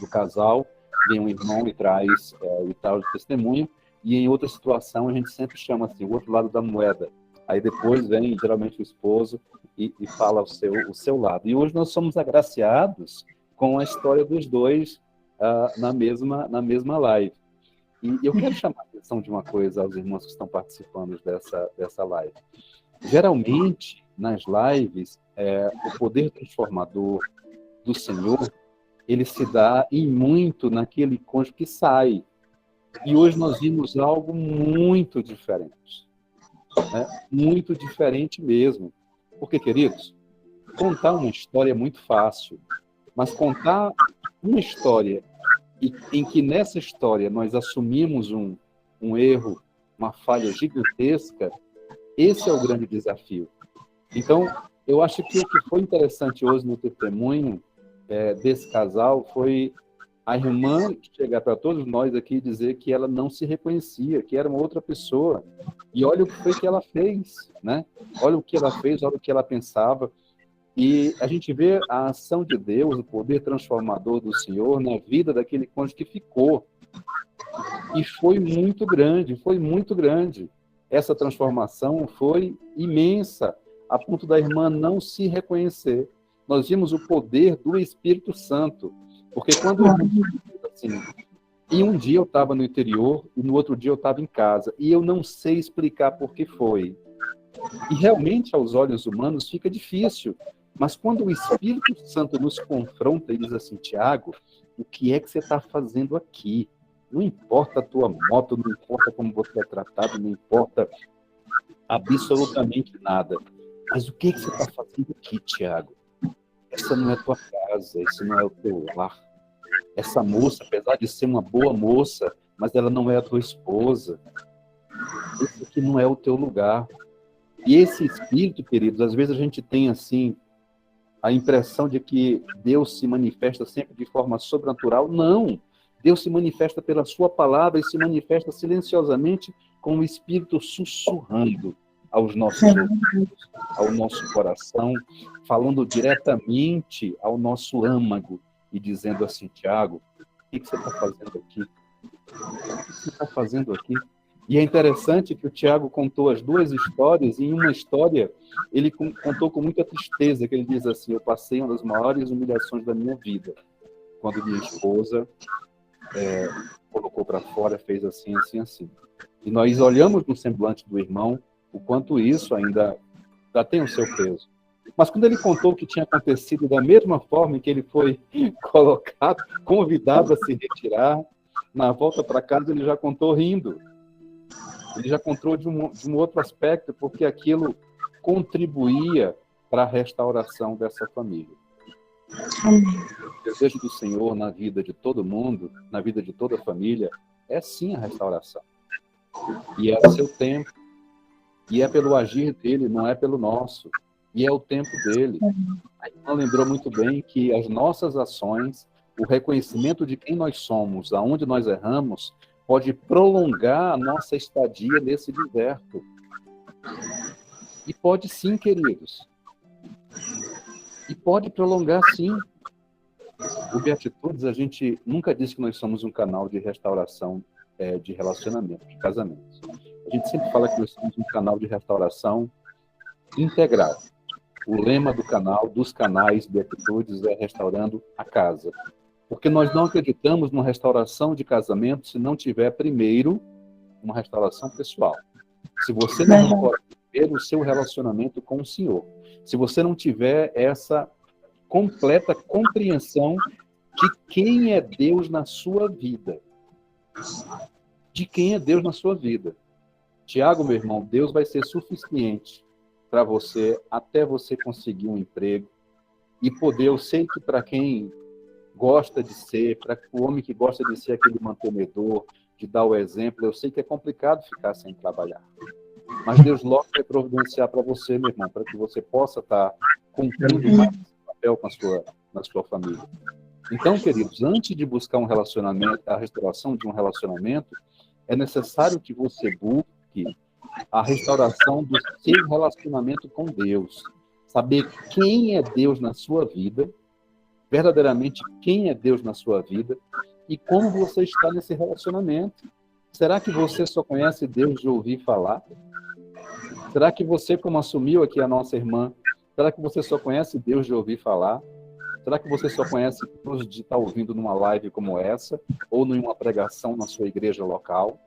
Speaker 1: do casal, vem um irmão e traz o tal de testemunho, e em outra situação a gente sempre chama assim, o outro lado da moeda. Aí depois vem geralmente o esposo e fala o seu lado. E hoje nós somos agraciados com a história dos dois na mesma live. E eu quero chamar a atenção de uma coisa aos irmãos que estão participando dessa live. Geralmente, nas lives, o poder transformador do Senhor, ele se dá em muito naquele cônjuge que sai. E hoje nós vimos algo muito diferente. Muito diferente mesmo. Porque, queridos, contar uma história é muito fácil, mas contar uma história em que nessa história nós assumimos um erro, uma falha gigantesca, esse é o grande desafio. Então, eu acho que o que foi interessante hoje no testemunho desse casal foi a irmã chegar para todos nós aqui e dizer que ela não se reconhecia, que era uma outra pessoa. E olha o que foi que ela fez, né? Olha o que ela fez, olha o que ela pensava. E a gente vê a ação de Deus, o poder transformador do Senhor na vida daquele cônjuge que ficou. E foi muito grande, foi muito grande. Essa transformação foi imensa, a ponto da irmã não se reconhecer. Nós vimos o poder do Espírito Santo. Porque quando assim, e um dia eu estava no interior e no outro dia eu estava em casa, e eu não sei explicar por que foi. E realmente, aos olhos humanos, fica difícil. Mas quando o Espírito Santo nos confronta e diz assim, Tiago, o que é que você está fazendo aqui? Não importa a tua moto, não importa como você é tratado, não importa absolutamente nada. Mas o que é que você está fazendo aqui, Tiago? Essa não é a tua casa, esse não é o teu lar. Essa moça, apesar de ser uma boa moça, mas ela não é a tua esposa. Esse aqui não é o teu lugar. E esse espírito, queridos, às vezes a gente tem, assim, a impressão de que Deus se manifesta sempre de forma sobrenatural. Não! Deus se manifesta pela sua palavra e se manifesta silenciosamente com o Espírito sussurrando aos nossos ouvidos, ao nosso coração, falando diretamente ao nosso âmago e dizendo assim, Tiago, o que você está fazendo aqui? O que você está fazendo aqui? E é interessante que o Tiago contou as duas histórias, e em uma história ele contou com muita tristeza, que ele diz assim, eu passei uma das maiores humilhações da minha vida, quando minha esposa colocou para fora, fez assim, assim, assim. E nós olhamos no semblante do irmão o quanto isso ainda tem o seu peso. Mas quando ele contou que tinha acontecido da mesma forma em que ele foi colocado, convidado a se retirar, na volta para casa ele já contou rindo. Ele já contou de um outro aspecto, porque aquilo contribuía para a restauração dessa família. O desejo do Senhor na vida de todo mundo, na vida de toda a família, é sim a restauração. E é o seu tempo. E é pelo agir dele, não é pelo nosso. E é o tempo dele. A irmã lembrou muito bem que as nossas ações, o reconhecimento de quem nós somos, aonde nós erramos, pode prolongar a nossa estadia nesse deserto. E pode sim, queridos. E pode prolongar, sim. O Beatitudes, a gente nunca disse que nós somos um canal de restauração de relacionamento, de casamentos. A gente sempre fala que nós somos um canal de restauração integral. O lema do canal, dos canais Beatitudes, é restaurando a casa. Porque nós não acreditamos numa restauração de casamento se não tiver primeiro uma restauração pessoal. Se você não restaurar primeiro o seu relacionamento com o Senhor, se você não tiver essa completa compreensão de quem é Deus na sua vida. De quem é Deus na sua vida. Tiago, meu irmão, Deus vai ser suficiente para você, até você conseguir um emprego e poder, eu sei que para quem gosta de ser, para o homem que gosta de ser aquele mantenedor, de dar o exemplo, eu sei que é complicado ficar sem trabalhar. Mas Deus logo vai providenciar para você, meu irmão, para que você possa estar cumprindo mais esse papel na sua família. Então, queridos, antes de buscar um relacionamento, a restauração de um relacionamento, é necessário que você busque a restauração do seu relacionamento com Deus. Saber quem é Deus na sua vida, verdadeiramente quem é Deus na sua vida e como você está nesse relacionamento. Será que você só conhece Deus de ouvir falar? Será que você, como assumiu aqui a nossa irmã, será que você só conhece Deus de ouvir falar? Será que você só conhece Deus de estar ouvindo numa live como essa ou numa pregação na sua igreja local?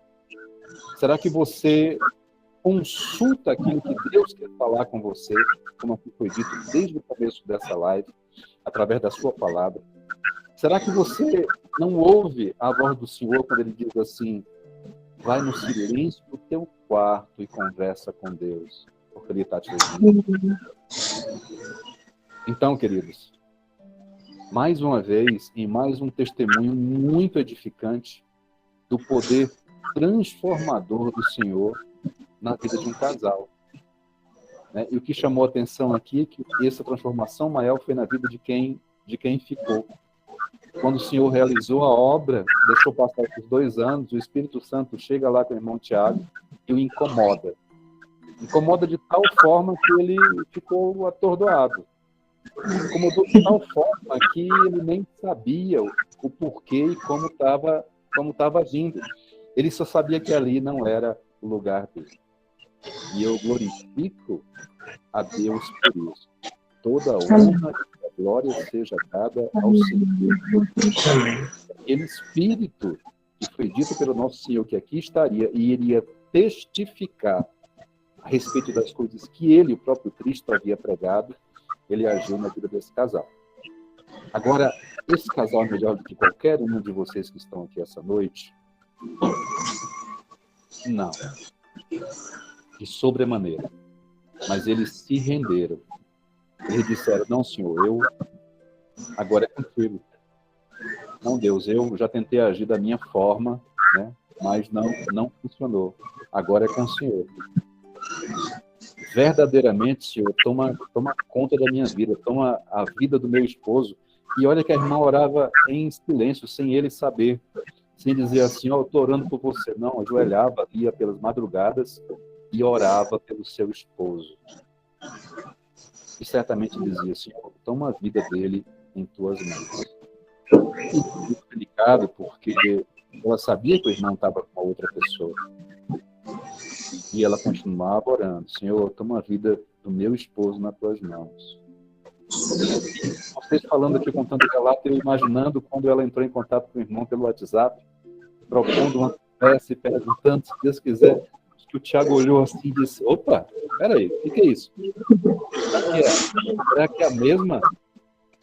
Speaker 1: Será que você consulta aquilo que Deus quer falar com você, como aqui foi dito desde o começo dessa live, através da sua palavra? Será que você não ouve a voz do Senhor quando Ele diz assim, vai no silêncio do teu quarto e conversa com Deus, porque Ele está te ouvindo? Então, queridos, mais uma vez, em mais um testemunho muito edificante do poder transformador do Senhor na vida de um casal. Né? E o que chamou a atenção aqui é que essa transformação maior foi na vida de quem ficou. Quando o Senhor realizou a obra, deixou passar esses 2 anos, o Espírito Santo chega lá com o irmão Tiago e o incomoda. Incomoda de tal forma que ele ficou atordoado. Incomodou de tal forma que ele nem sabia o porquê e como estava agindo. Ele só sabia que ali não era o lugar dele. E eu glorifico a Deus por isso. Toda a honra e a glória seja dada ao Senhor. Aquele Espírito que foi dito pelo nosso Senhor que aqui estaria e iria testificar a respeito das coisas que ele, o próprio Cristo, havia pregado, ele agiu na vida desse casal. Agora, esse casal é melhor do que qualquer um de vocês que estão aqui essa noite? Não. De sobremaneira. Mas eles se renderam. Eles disseram, não, Senhor, agora é contigo. Não, Deus, eu já tentei agir da minha forma, né? Mas não funcionou. Agora é com o Senhor. Verdadeiramente, Senhor, toma conta da minha vida, toma a vida do meu esposo. E olha que a irmã orava em silêncio, sem ele saber, sem dizer assim, eu estou orando por você. Não, ajoelhava, ia pelas madrugadas e orava pelo seu esposo. E certamente dizia, Senhor, toma a vida dele em tuas mãos. E muito delicado, porque ela sabia que o irmão estava com a outra pessoa. E ela continuava orando, Senhor, toma a vida do meu esposo nas tuas mãos. Vocês falando aqui, contando o relato, eu imaginando quando ela entrou em contato com o irmão pelo WhatsApp, propondo uma conversa e perguntando, se Deus quiser, que o Tiago olhou assim e disse, opa, peraí, o que é isso? Será que é a mesma?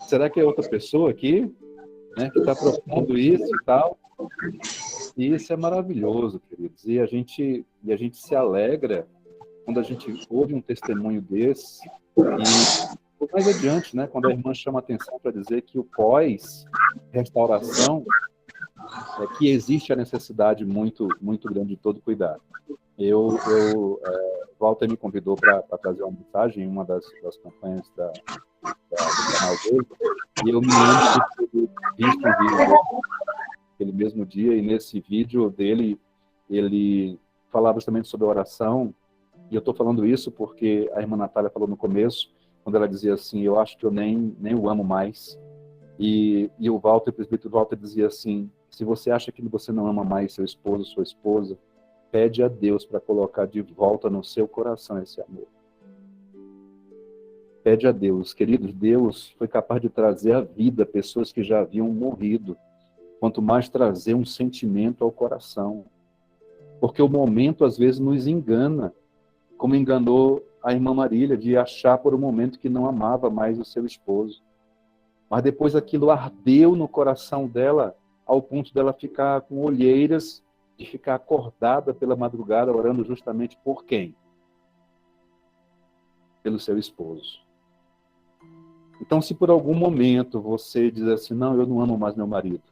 Speaker 1: Será que é outra pessoa aqui, né, que está propondo isso e tal? E isso é maravilhoso, queridos. E a gente se alegra quando a gente ouve um testemunho desse. E mais adiante, né, quando a irmã chama a atenção para dizer que o pós-restauração é que existe a necessidade muito, muito grande de todo cuidado. Walter me convidou para trazer uma mensagem em uma das campanhas do canal dele, e eu me lembro de ter visto um vídeo dele aquele mesmo dia, e nesse vídeo dele, ele falava justamente sobre a oração, e eu estou falando isso porque a irmã Natália falou no começo quando ela dizia assim, eu acho que eu nem o amo mais. E o presbítero Walter dizia assim, se você acha que você não ama mais seu esposo, sua esposa, pede a Deus para colocar de volta no seu coração esse amor. Pede a Deus. Queridos, Deus foi capaz de trazer à vida pessoas que já haviam morrido. Quanto mais trazer um sentimento ao coração. Porque o momento, às vezes, nos engana, como enganou a irmã Marília, de achar por um momento que não amava mais o seu esposo. Mas depois aquilo ardeu no coração dela, ao ponto dela ficar com olheiras, de ficar acordada pela madrugada, orando justamente por quem? Pelo seu esposo. Então, se por algum momento você diz assim, não, eu não amo mais meu marido,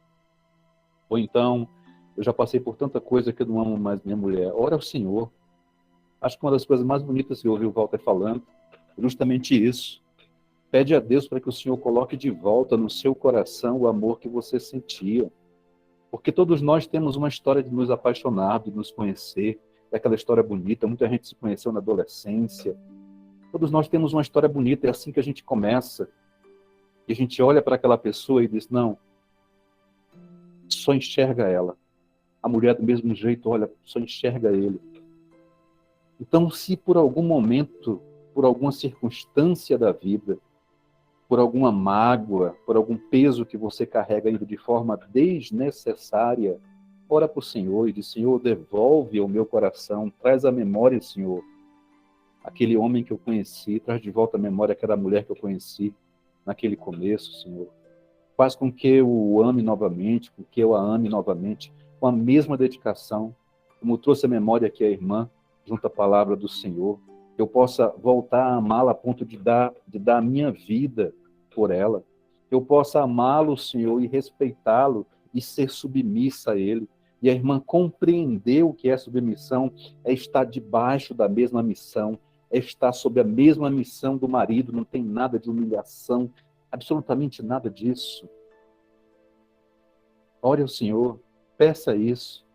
Speaker 1: ou então, eu já passei por tanta coisa que eu não amo mais minha mulher, ora ao Senhor. Acho que uma das coisas mais bonitas que eu ouvi o Walter falando, é justamente isso. Pede a Deus para que o Senhor coloque de volta no seu coração o amor que você sentia. Porque todos nós temos uma história de nos apaixonar, de nos conhecer, é aquela história bonita, muita gente se conheceu na adolescência. Todos nós temos uma história bonita, é assim que a gente começa. E a gente olha para aquela pessoa e diz, não, só enxerga ela. A mulher do mesmo jeito, olha, só enxerga ele. Então, se por algum momento, por alguma circunstância da vida, por alguma mágoa, por algum peso que você carrega ainda de forma desnecessária, ora para o Senhor e diz, Senhor, devolve ao meu coração, traz à memória, Senhor, aquele homem que eu conheci, traz de volta à memória aquela mulher que eu conheci naquele começo, Senhor. Faz com que eu o ame novamente, com que eu a ame novamente, com a mesma dedicação, como trouxe a memória aqui a irmã, junto à palavra do Senhor, eu possa voltar a amá-la a ponto de dar a minha vida por ela, eu possa amá-lo, Senhor, e respeitá-lo, e ser submissa a ele. E a irmã compreendeu o que é submissão, é estar debaixo da mesma missão, é estar sob a mesma missão do marido, não tem nada de humilhação, absolutamente nada disso. Ore ao Senhor, peça isso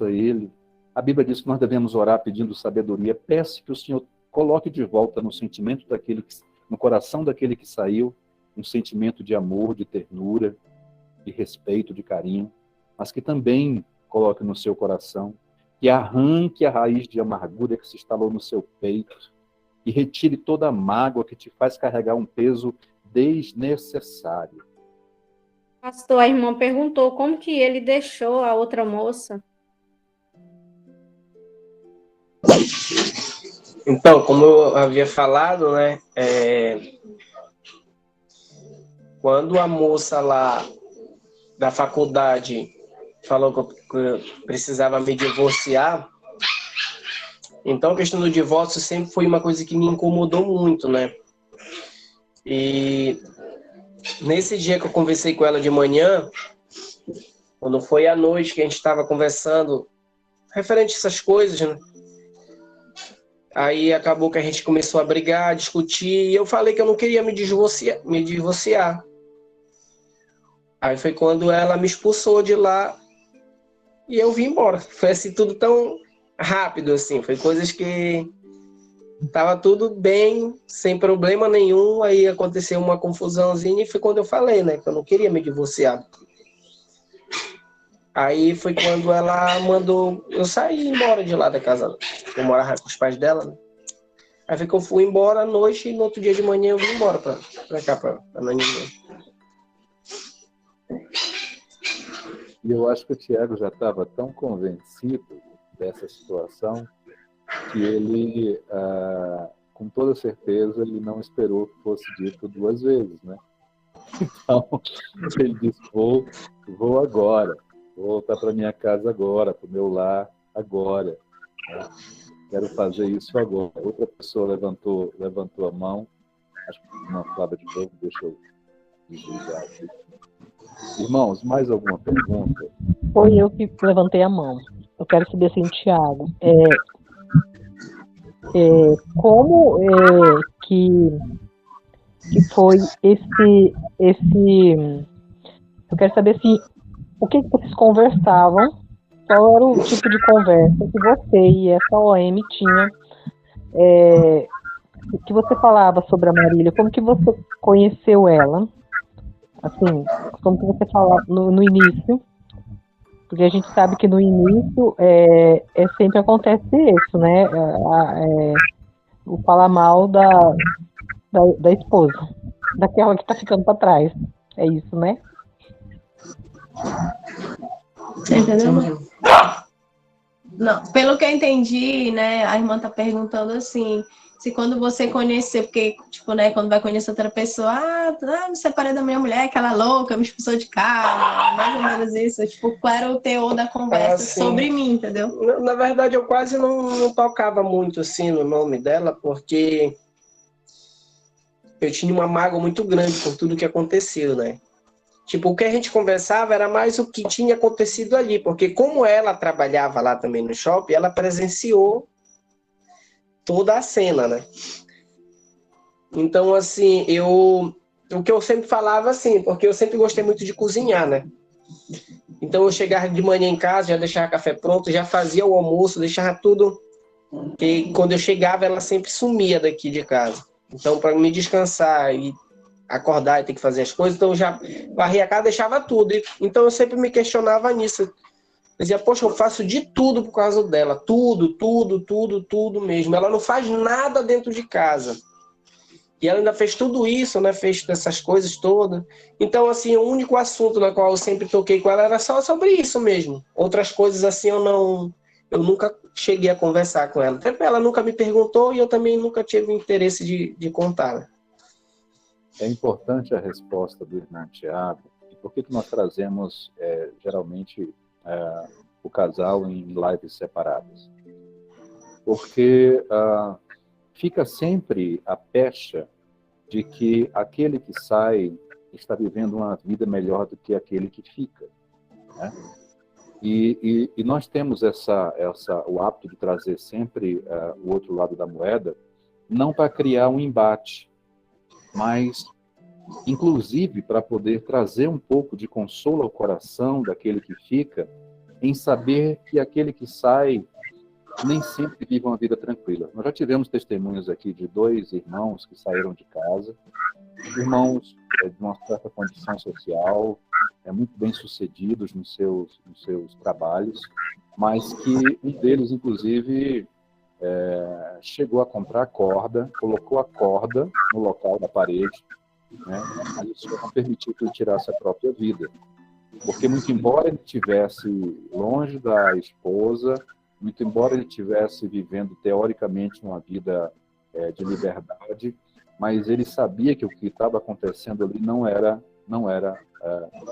Speaker 1: a Ele. A Bíblia diz que nós devemos orar pedindo sabedoria. Peça que o Senhor coloque de volta no sentimento no coração daquele que saiu, um sentimento de amor, de ternura, de respeito, de carinho, mas que também coloque no seu coração, que arranque a raiz de amargura que se instalou no seu peito e retire toda a mágoa que te faz carregar um peso desnecessário.
Speaker 2: Pastor, a irmã perguntou como que ele deixou a outra moça.
Speaker 4: Então, como eu havia falado, né, quando a moça lá da faculdade falou que eu precisava me divorciar, então a questão do divórcio sempre foi uma coisa que me incomodou muito, né? E nesse dia que eu conversei com ela de manhã, quando foi à noite que a gente estava conversando, referente a essas coisas, né? Aí acabou que a gente começou a brigar, a discutir, e eu falei que eu não queria me divorciar. Aí foi quando ela me expulsou de lá e eu vim embora. Foi assim, tudo tão rápido, assim. Foi coisas que tava tudo bem, sem problema nenhum. Aí aconteceu uma confusãozinha e foi quando eu falei, né, que eu não queria me divorciar. Aí foi quando ela mandou eu sair embora de lá da casa. Eu morava com os pais dela, né? Aí foi que eu fui embora à noite e no outro dia de manhã eu vim embora pra cá, pra Naninha.
Speaker 1: E eu acho que o Tiago já estava tão convencido dessa situação que ele, com toda certeza, ele não esperou que fosse dito 2 vezes, né? Então, ele disse, vou agora. Vou voltar para minha casa agora, para o meu lar agora. Né? Quero fazer isso agora. Outra pessoa levantou a mão. Acho que uma Flávia de novo, deixa eu desligar aqui. Irmãos, mais alguma pergunta?
Speaker 5: Foi eu que levantei a mão. Eu quero saber assim, Tiago, como que foi esse... Eu quero saber se o que vocês conversavam, qual era o tipo de conversa que você e essa OM tinha que você falava sobre a Marília, como que você conheceu ela? Assim, como que você fala no início? Porque a gente sabe que no início sempre acontece isso, né? O falar mal da esposa, daquela que tá ficando para trás. É isso, né?
Speaker 3: Você entendeu? Não, pelo que eu entendi, né, a irmã tá perguntando assim, se quando você conhecer, porque, tipo, né, quando vai conhecer outra pessoa, me separei da minha mulher, aquela louca, me expulsou de casa, mais ou menos isso, tipo, qual era o teor da conversa sobre mim, entendeu?
Speaker 4: Na verdade, eu quase não tocava muito, assim, no nome dela, porque eu tinha uma mágoa muito grande por tudo que aconteceu, né? Tipo, o que a gente conversava era mais o que tinha acontecido ali, porque como ela trabalhava lá também no shopping, ela presenciou toda a cena, né? Então, assim, o que eu sempre falava, assim, porque eu sempre gostei muito de cozinhar, né? Então, eu chegava de manhã em casa, já deixava café pronto, já fazia o almoço, deixava tudo. E quando eu chegava, ela sempre sumia daqui de casa. Então, para me descansar e acordar e ter que fazer as coisas, então eu já varria a casa, deixava tudo. Então, eu sempre me questionava nisso. Eu dizia, poxa, eu faço de tudo por causa dela. Tudo, tudo, tudo, tudo mesmo. Ela não faz nada dentro de casa. E ela ainda fez tudo isso, né? Fez essas coisas todas. Então, assim, o único assunto na qual eu sempre toquei com ela era só sobre isso mesmo. Outras coisas, assim, eu nunca cheguei a conversar com ela. Até ela nunca me perguntou e eu também nunca tive interesse de contar. Né?
Speaker 1: É importante a resposta do irmão Tiago. E por que nós trazemos, geralmente, o casal em lives separadas? Porque fica sempre a pecha de que aquele que sai está vivendo uma vida melhor do que aquele que fica. Né? E nós temos o hábito de trazer sempre o outro lado da moeda, não para criar um embate, mas, inclusive, para poder trazer um pouco de consolo ao coração daquele que fica, em saber que aquele que sai nem sempre vive uma vida tranquila. Nós já tivemos testemunhos aqui de 2 irmãos que saíram de casa, irmãos de uma certa condição social, muito bem-sucedidos nos seus trabalhos, mas que um deles, inclusive, chegou a comprar corda, colocou a corda no local da parede, né? Mas isso não permitiu que ele tirasse a própria vida. Porque, muito embora ele estivesse longe da esposa, muito embora ele estivesse vivendo, teoricamente, uma vida de liberdade, mas ele sabia que o que estava acontecendo ali não era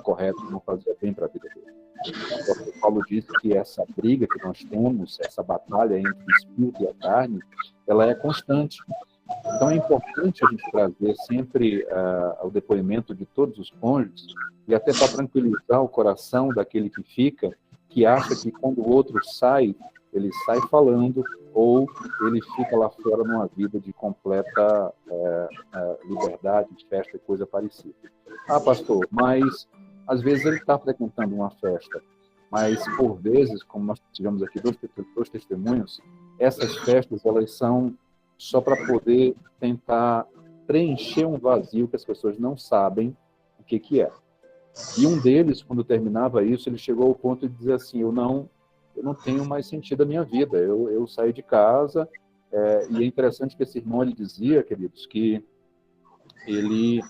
Speaker 1: correto, não fazia bem para a vida dele. O Paulo disse que essa briga que nós temos, essa batalha entre o espírito e a carne, ela é constante. Então é importante a gente trazer sempre o depoimento de todos os cônjuges, e até para tranquilizar o coração daquele que fica, que acha que quando o outro sai, ele sai falando, ou ele fica lá fora numa vida de completa liberdade, de festa e coisa parecida. Pastor, mas às vezes ele está frequentando uma festa, mas por vezes, como nós tivemos aqui dois testemunhos, essas festas elas são só para poder tentar preencher um vazio que as pessoas não sabem o que é. E um deles, quando terminava isso, ele chegou ao ponto de dizer assim, eu não tenho mais sentido a minha vida, eu saí de casa, e é interessante que esse irmão ele dizia, queridos, que ele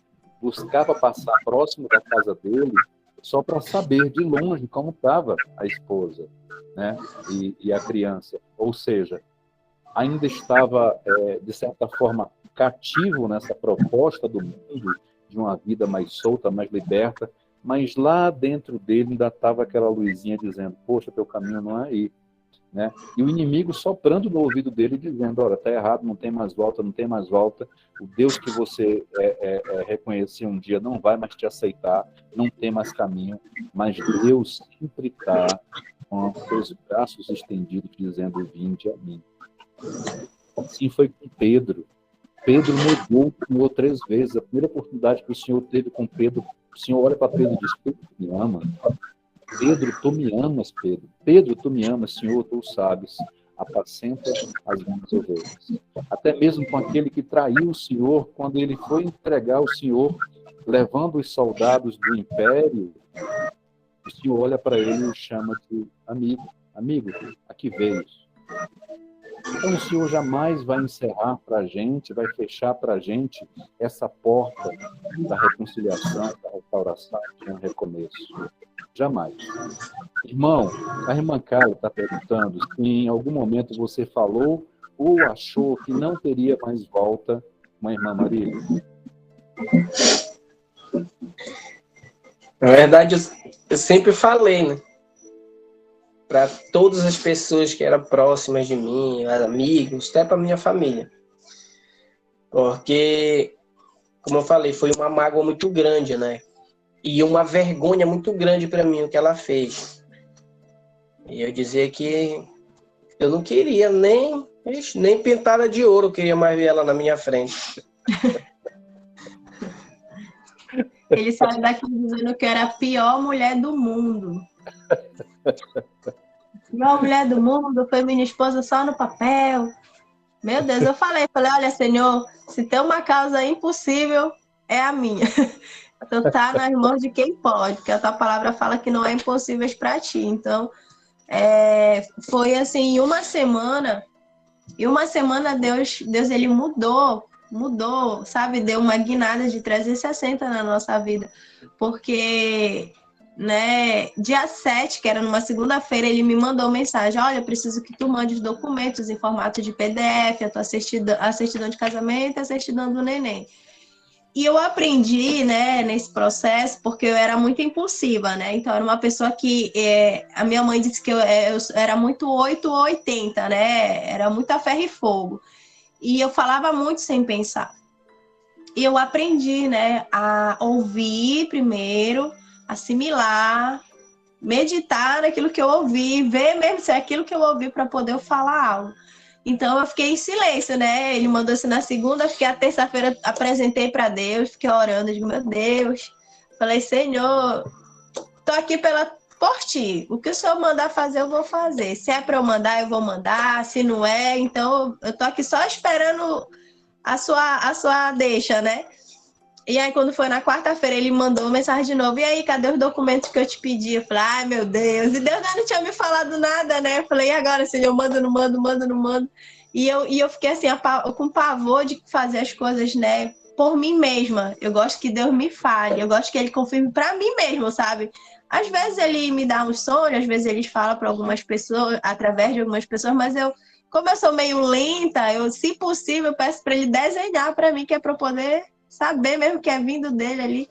Speaker 1: buscava passar próximo da casa dele só para saber de longe como estava a esposa, né? e a criança. Ou seja, ainda estava, de certa forma, cativo nessa proposta do mundo, de uma vida mais solta, mais liberta, mas lá dentro dele ainda estava aquela luzinha dizendo, poxa, teu caminho não é aí. Né? E o inimigo soprando no ouvido dele, dizendo, olha, está errado, não tem mais volta, não tem mais volta, o Deus que você reconhecia um dia não vai mais te aceitar, não tem mais caminho, mas Deus sempre está com os seus braços estendidos, dizendo, vinde a mim. Assim foi com Pedro. Pedro negou o Senhor 3 vezes. A primeira oportunidade que o Senhor teve com Pedro, o Senhor olha para Pedro e diz, Pedro, tu me ama? Pedro, tu me amas, Pedro. Pedro, tu me amas, Senhor, tu sabes. apacenta as minhas ovelhas. Até mesmo com aquele que traiu o Senhor, quando ele foi entregar o Senhor, levando os soldados do império, o Senhor olha para ele e o chama de amigo. Amigo, aqui veio. Então o Senhor jamais vai encerrar para a gente, vai fechar para a gente essa porta da reconciliação, da restauração, de um recomeço. Jamais. Irmão, a irmã Carla está perguntando se em algum momento você falou ou achou que não teria mais volta com a irmã Marília.
Speaker 4: Na verdade, eu sempre falei, né? Para todas as pessoas que eram próximas de mim, amigos, até para minha família. Porque, como eu falei, foi uma mágoa muito grande, né? E uma vergonha muito grande para mim o que ela fez. E eu dizia que eu não queria nem pintada de ouro, eu queria mais ver ela na minha frente.
Speaker 3: Ele saiu daqui dizendo que era a pior mulher do mundo. Pior mulher do mundo, foi minha esposa só no papel. Meu Deus, eu falei, olha, Senhor, se tem uma causa impossível, é a minha. Tu tá nas mãos de quem pode, porque a tua palavra fala que não é impossível para ti. Então, foi assim, em uma semana Deus ele mudou, sabe? Deu uma guinada de 360 na nossa vida. Porque, né, dia 7, que era numa segunda-feira, ele me mandou mensagem: olha, eu preciso que tu mande os documentos em formato de PDF, a tua certidão de casamento e a certidão do neném. E eu aprendi, né, nesse processo, porque eu era muito impulsiva, né? Então, era uma pessoa que... a minha mãe disse que eu era muito 8 ou 80, né? Era muito a ferro e fogo. E eu falava muito sem pensar. E eu aprendi, né, a ouvir primeiro, assimilar, meditar naquilo que eu ouvi, ver mesmo se é aquilo que eu ouvi para poder falar algo. Então, eu fiquei em silêncio, né? Ele mandou isso na segunda, fiquei a terça-feira, apresentei para Deus, fiquei orando, digo, meu Deus. Falei, Senhor, tô aqui por ti. O que o Senhor mandar fazer, eu vou fazer. Se é para eu mandar, eu vou mandar. Se não é, então eu tô aqui só esperando a sua deixa, né? E aí, quando foi na quarta-feira, ele mandou mensagem de novo. E aí, cadê os documentos que eu te pedi? Eu falei, ai, meu Deus. E Deus não tinha me falado nada, né? Eu falei, e agora, Senhor, mando, não mando, mando, não mando. E eu fiquei assim, com pavor de fazer as coisas, né, por mim mesma. Eu gosto que Deus me fale. Eu gosto que Ele confirme para mim mesmo, sabe? Às vezes Ele me dá um sonho, às vezes Ele fala para algumas pessoas, através de algumas pessoas, mas como eu sou meio lenta, se possível, eu peço para Ele desenhar para mim, que é para eu poder saber mesmo que é vindo dele ali.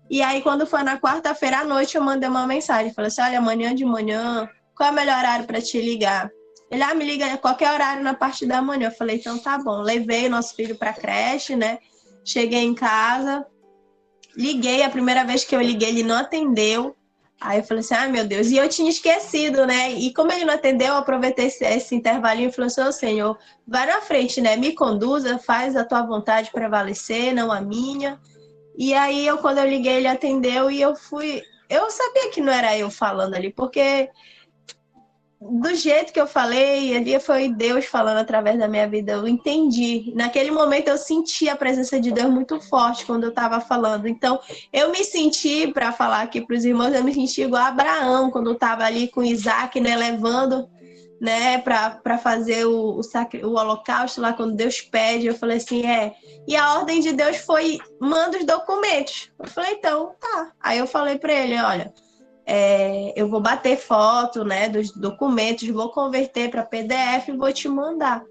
Speaker 3: E aí, quando foi na quarta-feira à noite, eu mandei uma mensagem. Falei assim, olha, amanhã de manhã, qual é o melhor horário para te ligar? Ele, me liga a qualquer horário na parte da manhã. Eu falei, então tá bom. Levei nosso filho para a creche, né? Cheguei em casa, liguei. A primeira vez que eu liguei, ele não atendeu. Aí eu falei assim, meu Deus. E eu tinha esquecido, né? E como ele não atendeu, eu aproveitei esse intervalinho e falei assim, Senhor, vai na frente, né? Me conduza, faz a tua vontade prevalecer, não a minha. E aí, quando eu liguei, ele atendeu e eu sabia que não era eu falando ali, porque do jeito que eu falei, ali foi Deus falando através da minha vida, eu entendi. Naquele momento eu senti a presença de Deus muito forte quando eu estava falando. Então, eu me senti, para falar aqui para os irmãos, eu me senti igual a Abraão, quando eu estava ali com Isaac, né, levando, né, para fazer o holocausto lá, quando Deus pede, eu falei assim, E a ordem de Deus foi, manda os documentos. Eu falei, então, tá. Aí eu falei para ele, olha, eu vou bater foto, né, dos documentos, vou converter para PDF e vou te mandar.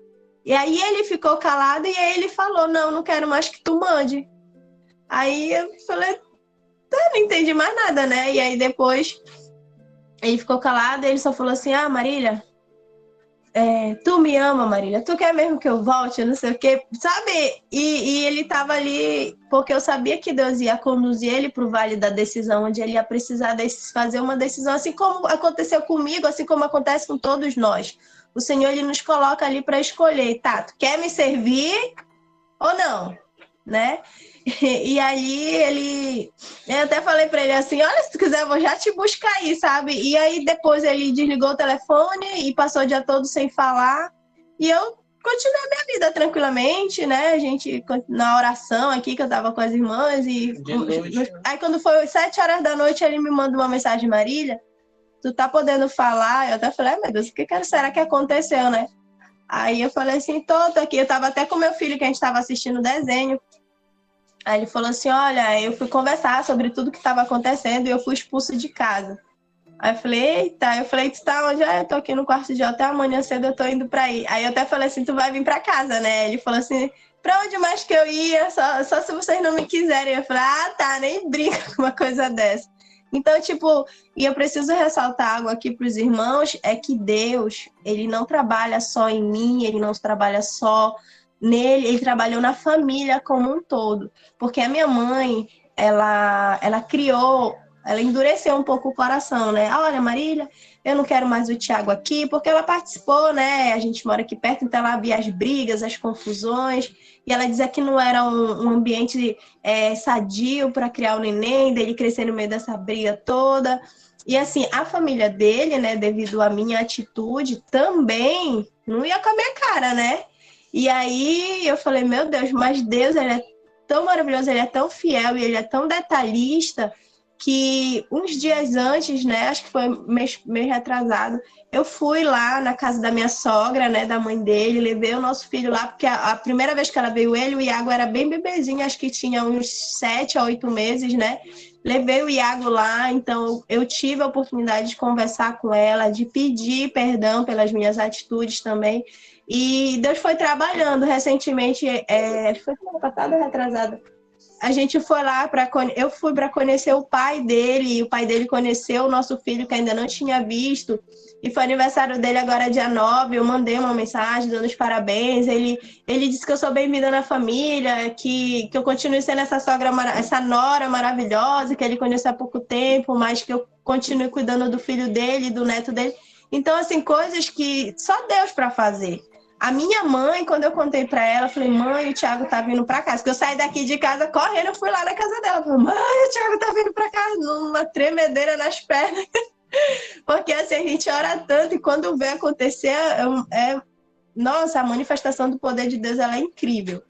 Speaker 3: E aí ele ficou calado e aí ele falou, não quero mais que tu mande. Aí eu falei, não entendi mais nada, né? E aí depois ele ficou calado e ele só falou assim, Marília, tu me ama, Marília, tu quer mesmo que eu volte, não sei o quê, sabe? E ele tava ali, porque eu sabia que Deus ia conduzir ele para o vale da decisão, onde ele ia precisar fazer uma decisão, assim como aconteceu comigo, assim como acontece com todos nós. O Senhor, ele nos coloca ali para escolher, tá, tu quer me servir ou não, né? E aí eu até falei para ele assim, olha, se tu quiser eu vou já te buscar aí, sabe? E aí depois ele desligou o telefone e passou o dia todo sem falar. E eu continuei minha vida tranquilamente, né? A gente na oração aqui que eu tava com as irmãs e aí quando foi 7 horas da noite ele me manda uma mensagem: Marília, tu tá podendo falar? Eu até falei, meu Deus, o que será que aconteceu, né? Aí eu falei assim, tô aqui. Eu tava até com meu filho, que a gente tava assistindo desenho. Aí ele falou assim, olha, eu fui conversar sobre tudo que estava acontecendo e eu fui expulso de casa. Aí eu falei, eita, tu tá onde? Eu tô aqui no quarto de hotel, amanhã cedo eu tô indo pra aí. Aí eu até falei assim, tu vai vir pra casa, né? Ele falou assim, pra onde mais que eu ia? Só se vocês não me quiserem. Eu falei, ah, tá, nem brinca com uma coisa dessa. Então, tipo, e eu preciso ressaltar algo aqui pros irmãos, é que Deus, ele não trabalha só em mim, ele não trabalha só nele, ele trabalhou na família como um todo. Porque a minha mãe, ela endureceu um pouco o coração, né? Olha, Marília, eu não quero mais o Tiago aqui, porque ela participou, né? A gente mora aqui perto, então ela via as brigas, as confusões, e ela dizia que não era um ambiente sadio para criar o neném, dele crescer no meio dessa briga toda. E assim, a família dele, né, devido à minha atitude, também não ia com a minha cara, né? E aí eu falei, meu Deus, mas Deus, ele é tão maravilhoso, ele é tão fiel e ele é tão detalhista que uns dias antes, né, acho que foi mês retrasado, eu fui lá na casa da minha sogra, né, da mãe dele, levei o nosso filho lá, porque a primeira vez que ela veio ele, o Iago era bem bebezinho, acho que tinha uns 7 a 8 meses, né, levei o Iago lá, então eu tive a oportunidade de conversar com ela, de pedir perdão pelas minhas atitudes também, e Deus foi trabalhando recentemente, foi semana passada ou retrasada, a gente foi lá eu fui para conhecer o pai dele, e o pai dele conheceu o nosso filho que ainda não tinha visto, e foi aniversário dele agora dia 9, eu mandei uma mensagem dando os parabéns, ele disse que eu sou bem-vinda na família, que eu continue sendo essa nora maravilhosa, que ele conheceu há pouco tempo, mas que eu continue cuidando do filho dele, do neto dele. Então, assim, coisas que só Deus para fazer. A minha mãe, quando eu contei para ela, eu falei, mãe, o Thiago tá vindo para casa. Porque eu saí daqui de casa correndo, eu fui lá na casa dela. Eu falei, mãe, o Thiago tá vindo para casa, numa tremedeira nas pernas. Porque assim, a gente ora tanto e quando vê acontecer, nossa, a manifestação do poder de Deus, ela é incrível.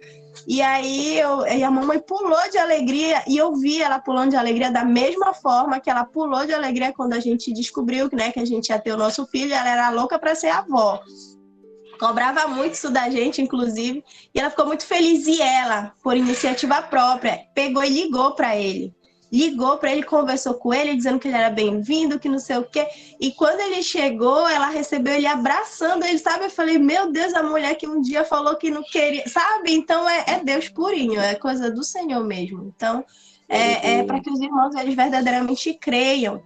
Speaker 3: E aí a mamãe pulou de alegria e eu vi ela pulando de alegria da mesma forma que ela pulou de alegria quando a gente descobriu, né, que a gente ia ter o nosso filho. Ela era louca para ser avó. Cobrava muito isso da gente, inclusive, e ela ficou muito feliz. E ela, por iniciativa própria, pegou e ligou para ele. Conversou com ele, dizendo que ele era bem-vindo, que não sei o quê. E quando ele chegou, ela recebeu ele abraçando ele, sabe? Eu falei, meu Deus, a mulher que um dia falou que não queria, sabe? Então é Deus purinho, é coisa do Senhor mesmo. Então, é para que os irmãos, eles verdadeiramente creiam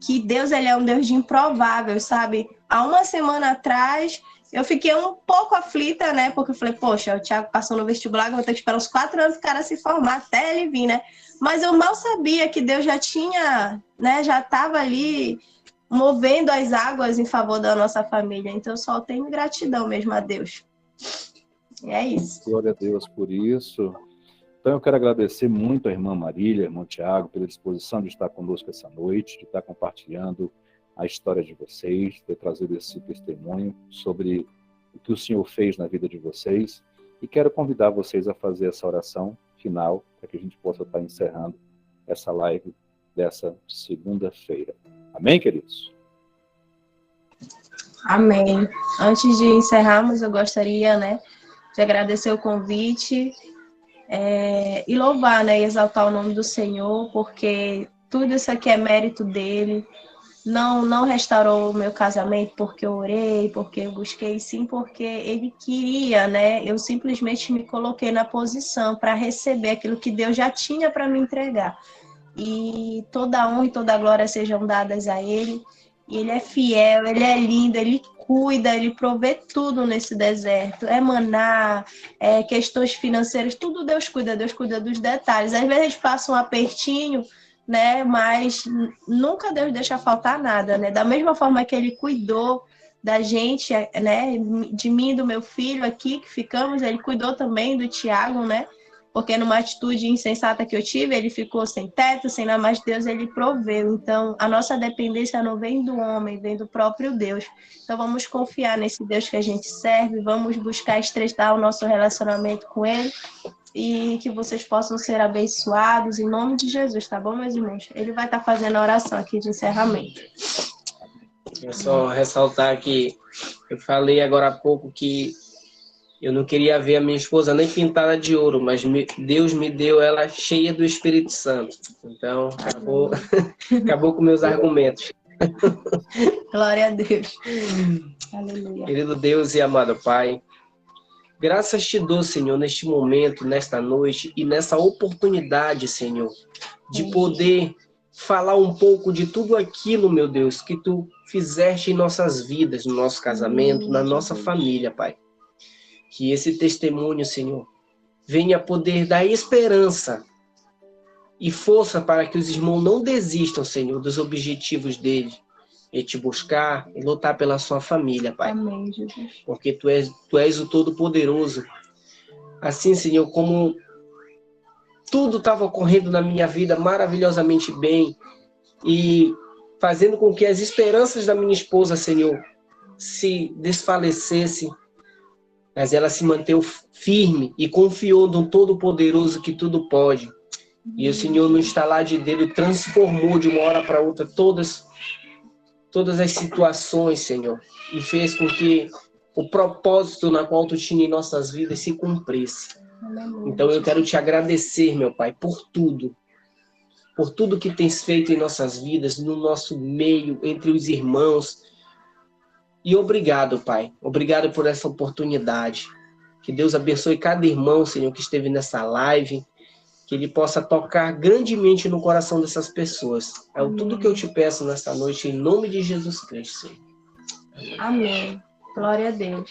Speaker 3: que Deus, ele é um Deus de improvável, sabe? Há uma semana atrás, eu fiquei um pouco aflita, né? Porque eu falei, poxa, o Thiago passou no vestibular, eu vou ter que esperar uns 4 anos o cara se formar até ele vir, né? Mas eu mal sabia que Deus já tinha, né? Já estava ali movendo as águas em favor da nossa família. Então, eu só tenho gratidão mesmo a Deus. E é isso.
Speaker 1: Glória a Deus por isso. Então, eu quero agradecer muito a irmã Marília, irmão Tiago, pela disposição de estar conosco essa noite, de estar compartilhando a história de vocês, ter trazido esse testemunho sobre o que o Senhor fez na vida de vocês. E quero convidar vocês a fazer essa oração final, para que a gente possa estar encerrando essa live dessa segunda-feira. Amém, queridos?
Speaker 3: Amém. Antes de encerrarmos, eu gostaria, né, de agradecer o convite e louvar, né, e exaltar o nome do Senhor, porque tudo isso aqui é mérito dele. Não restaurou o meu casamento porque eu orei, porque eu busquei, sim, porque ele queria, né? Eu simplesmente me coloquei na posição para receber aquilo que Deus já tinha para me entregar. E toda a honra e toda a glória sejam dadas a ele. E ele é fiel, ele é lindo, ele cuida, ele provê tudo nesse deserto. É maná, questões financeiras, tudo Deus cuida dos detalhes. Às vezes a gente passa um apertinho, né? Mas nunca Deus deixa faltar nada, né? Da mesma forma que ele cuidou da gente, né? De mim e do meu filho aqui, que ficamos, ele cuidou também do Tiago, né? porque numa atitude insensata que eu tive, ele ficou sem teto, sem nada, mas Deus, ele proveu. Então, a nossa dependência não vem do homem, vem do próprio Deus. Então, vamos confiar nesse Deus que a gente serve, vamos buscar estreitar o nosso relacionamento com ele, e que vocês possam ser abençoados em nome de Jesus, tá bom, meus irmãos? Ele vai estar fazendo a oração aqui de encerramento.
Speaker 4: É só ressaltar que eu falei agora há pouco que eu não queria ver a minha esposa nem pintada de ouro, mas Deus me deu ela cheia do Espírito Santo. Então, acabou com meus argumentos.
Speaker 3: Glória a Deus. Aleluia.
Speaker 4: Querido Deus e amado Pai, graças te dou, Senhor, neste momento, nesta noite e nessa oportunidade, Senhor, de poder falar um pouco de tudo aquilo, meu Deus, que tu fizeste em nossas vidas, no nosso casamento, na nossa família, Pai. Que esse testemunho, Senhor, venha poder dar esperança e força para que os irmãos não desistam, Senhor, dos objetivos deles, e te buscar e lutar pela sua família, Pai.
Speaker 3: Amém, Jesus.
Speaker 4: Porque tu és o Todo-Poderoso. Assim, Senhor, como tudo estava ocorrendo na minha vida maravilhosamente bem e fazendo com que as esperanças da minha esposa, Senhor, se desfalecessem, mas ela se manteve firme e confiou no Todo-Poderoso que tudo pode. E o Senhor, no estalar de dedo, transformou de uma hora para outra todas as situações, Senhor, e fez com que o propósito na qual tu tinha em nossas vidas se cumprisse. Então eu quero te agradecer, meu Pai, por tudo que tens feito em nossas vidas, no nosso meio, entre os irmãos. E obrigado, Pai. Obrigado por essa oportunidade. Que Deus abençoe cada irmão, Senhor, que esteve nessa live. Que Ele possa tocar grandemente no coração dessas pessoas. É tudo que eu te peço nesta noite, em nome de Jesus Cristo, Senhor.
Speaker 3: Amém. Glória a Deus.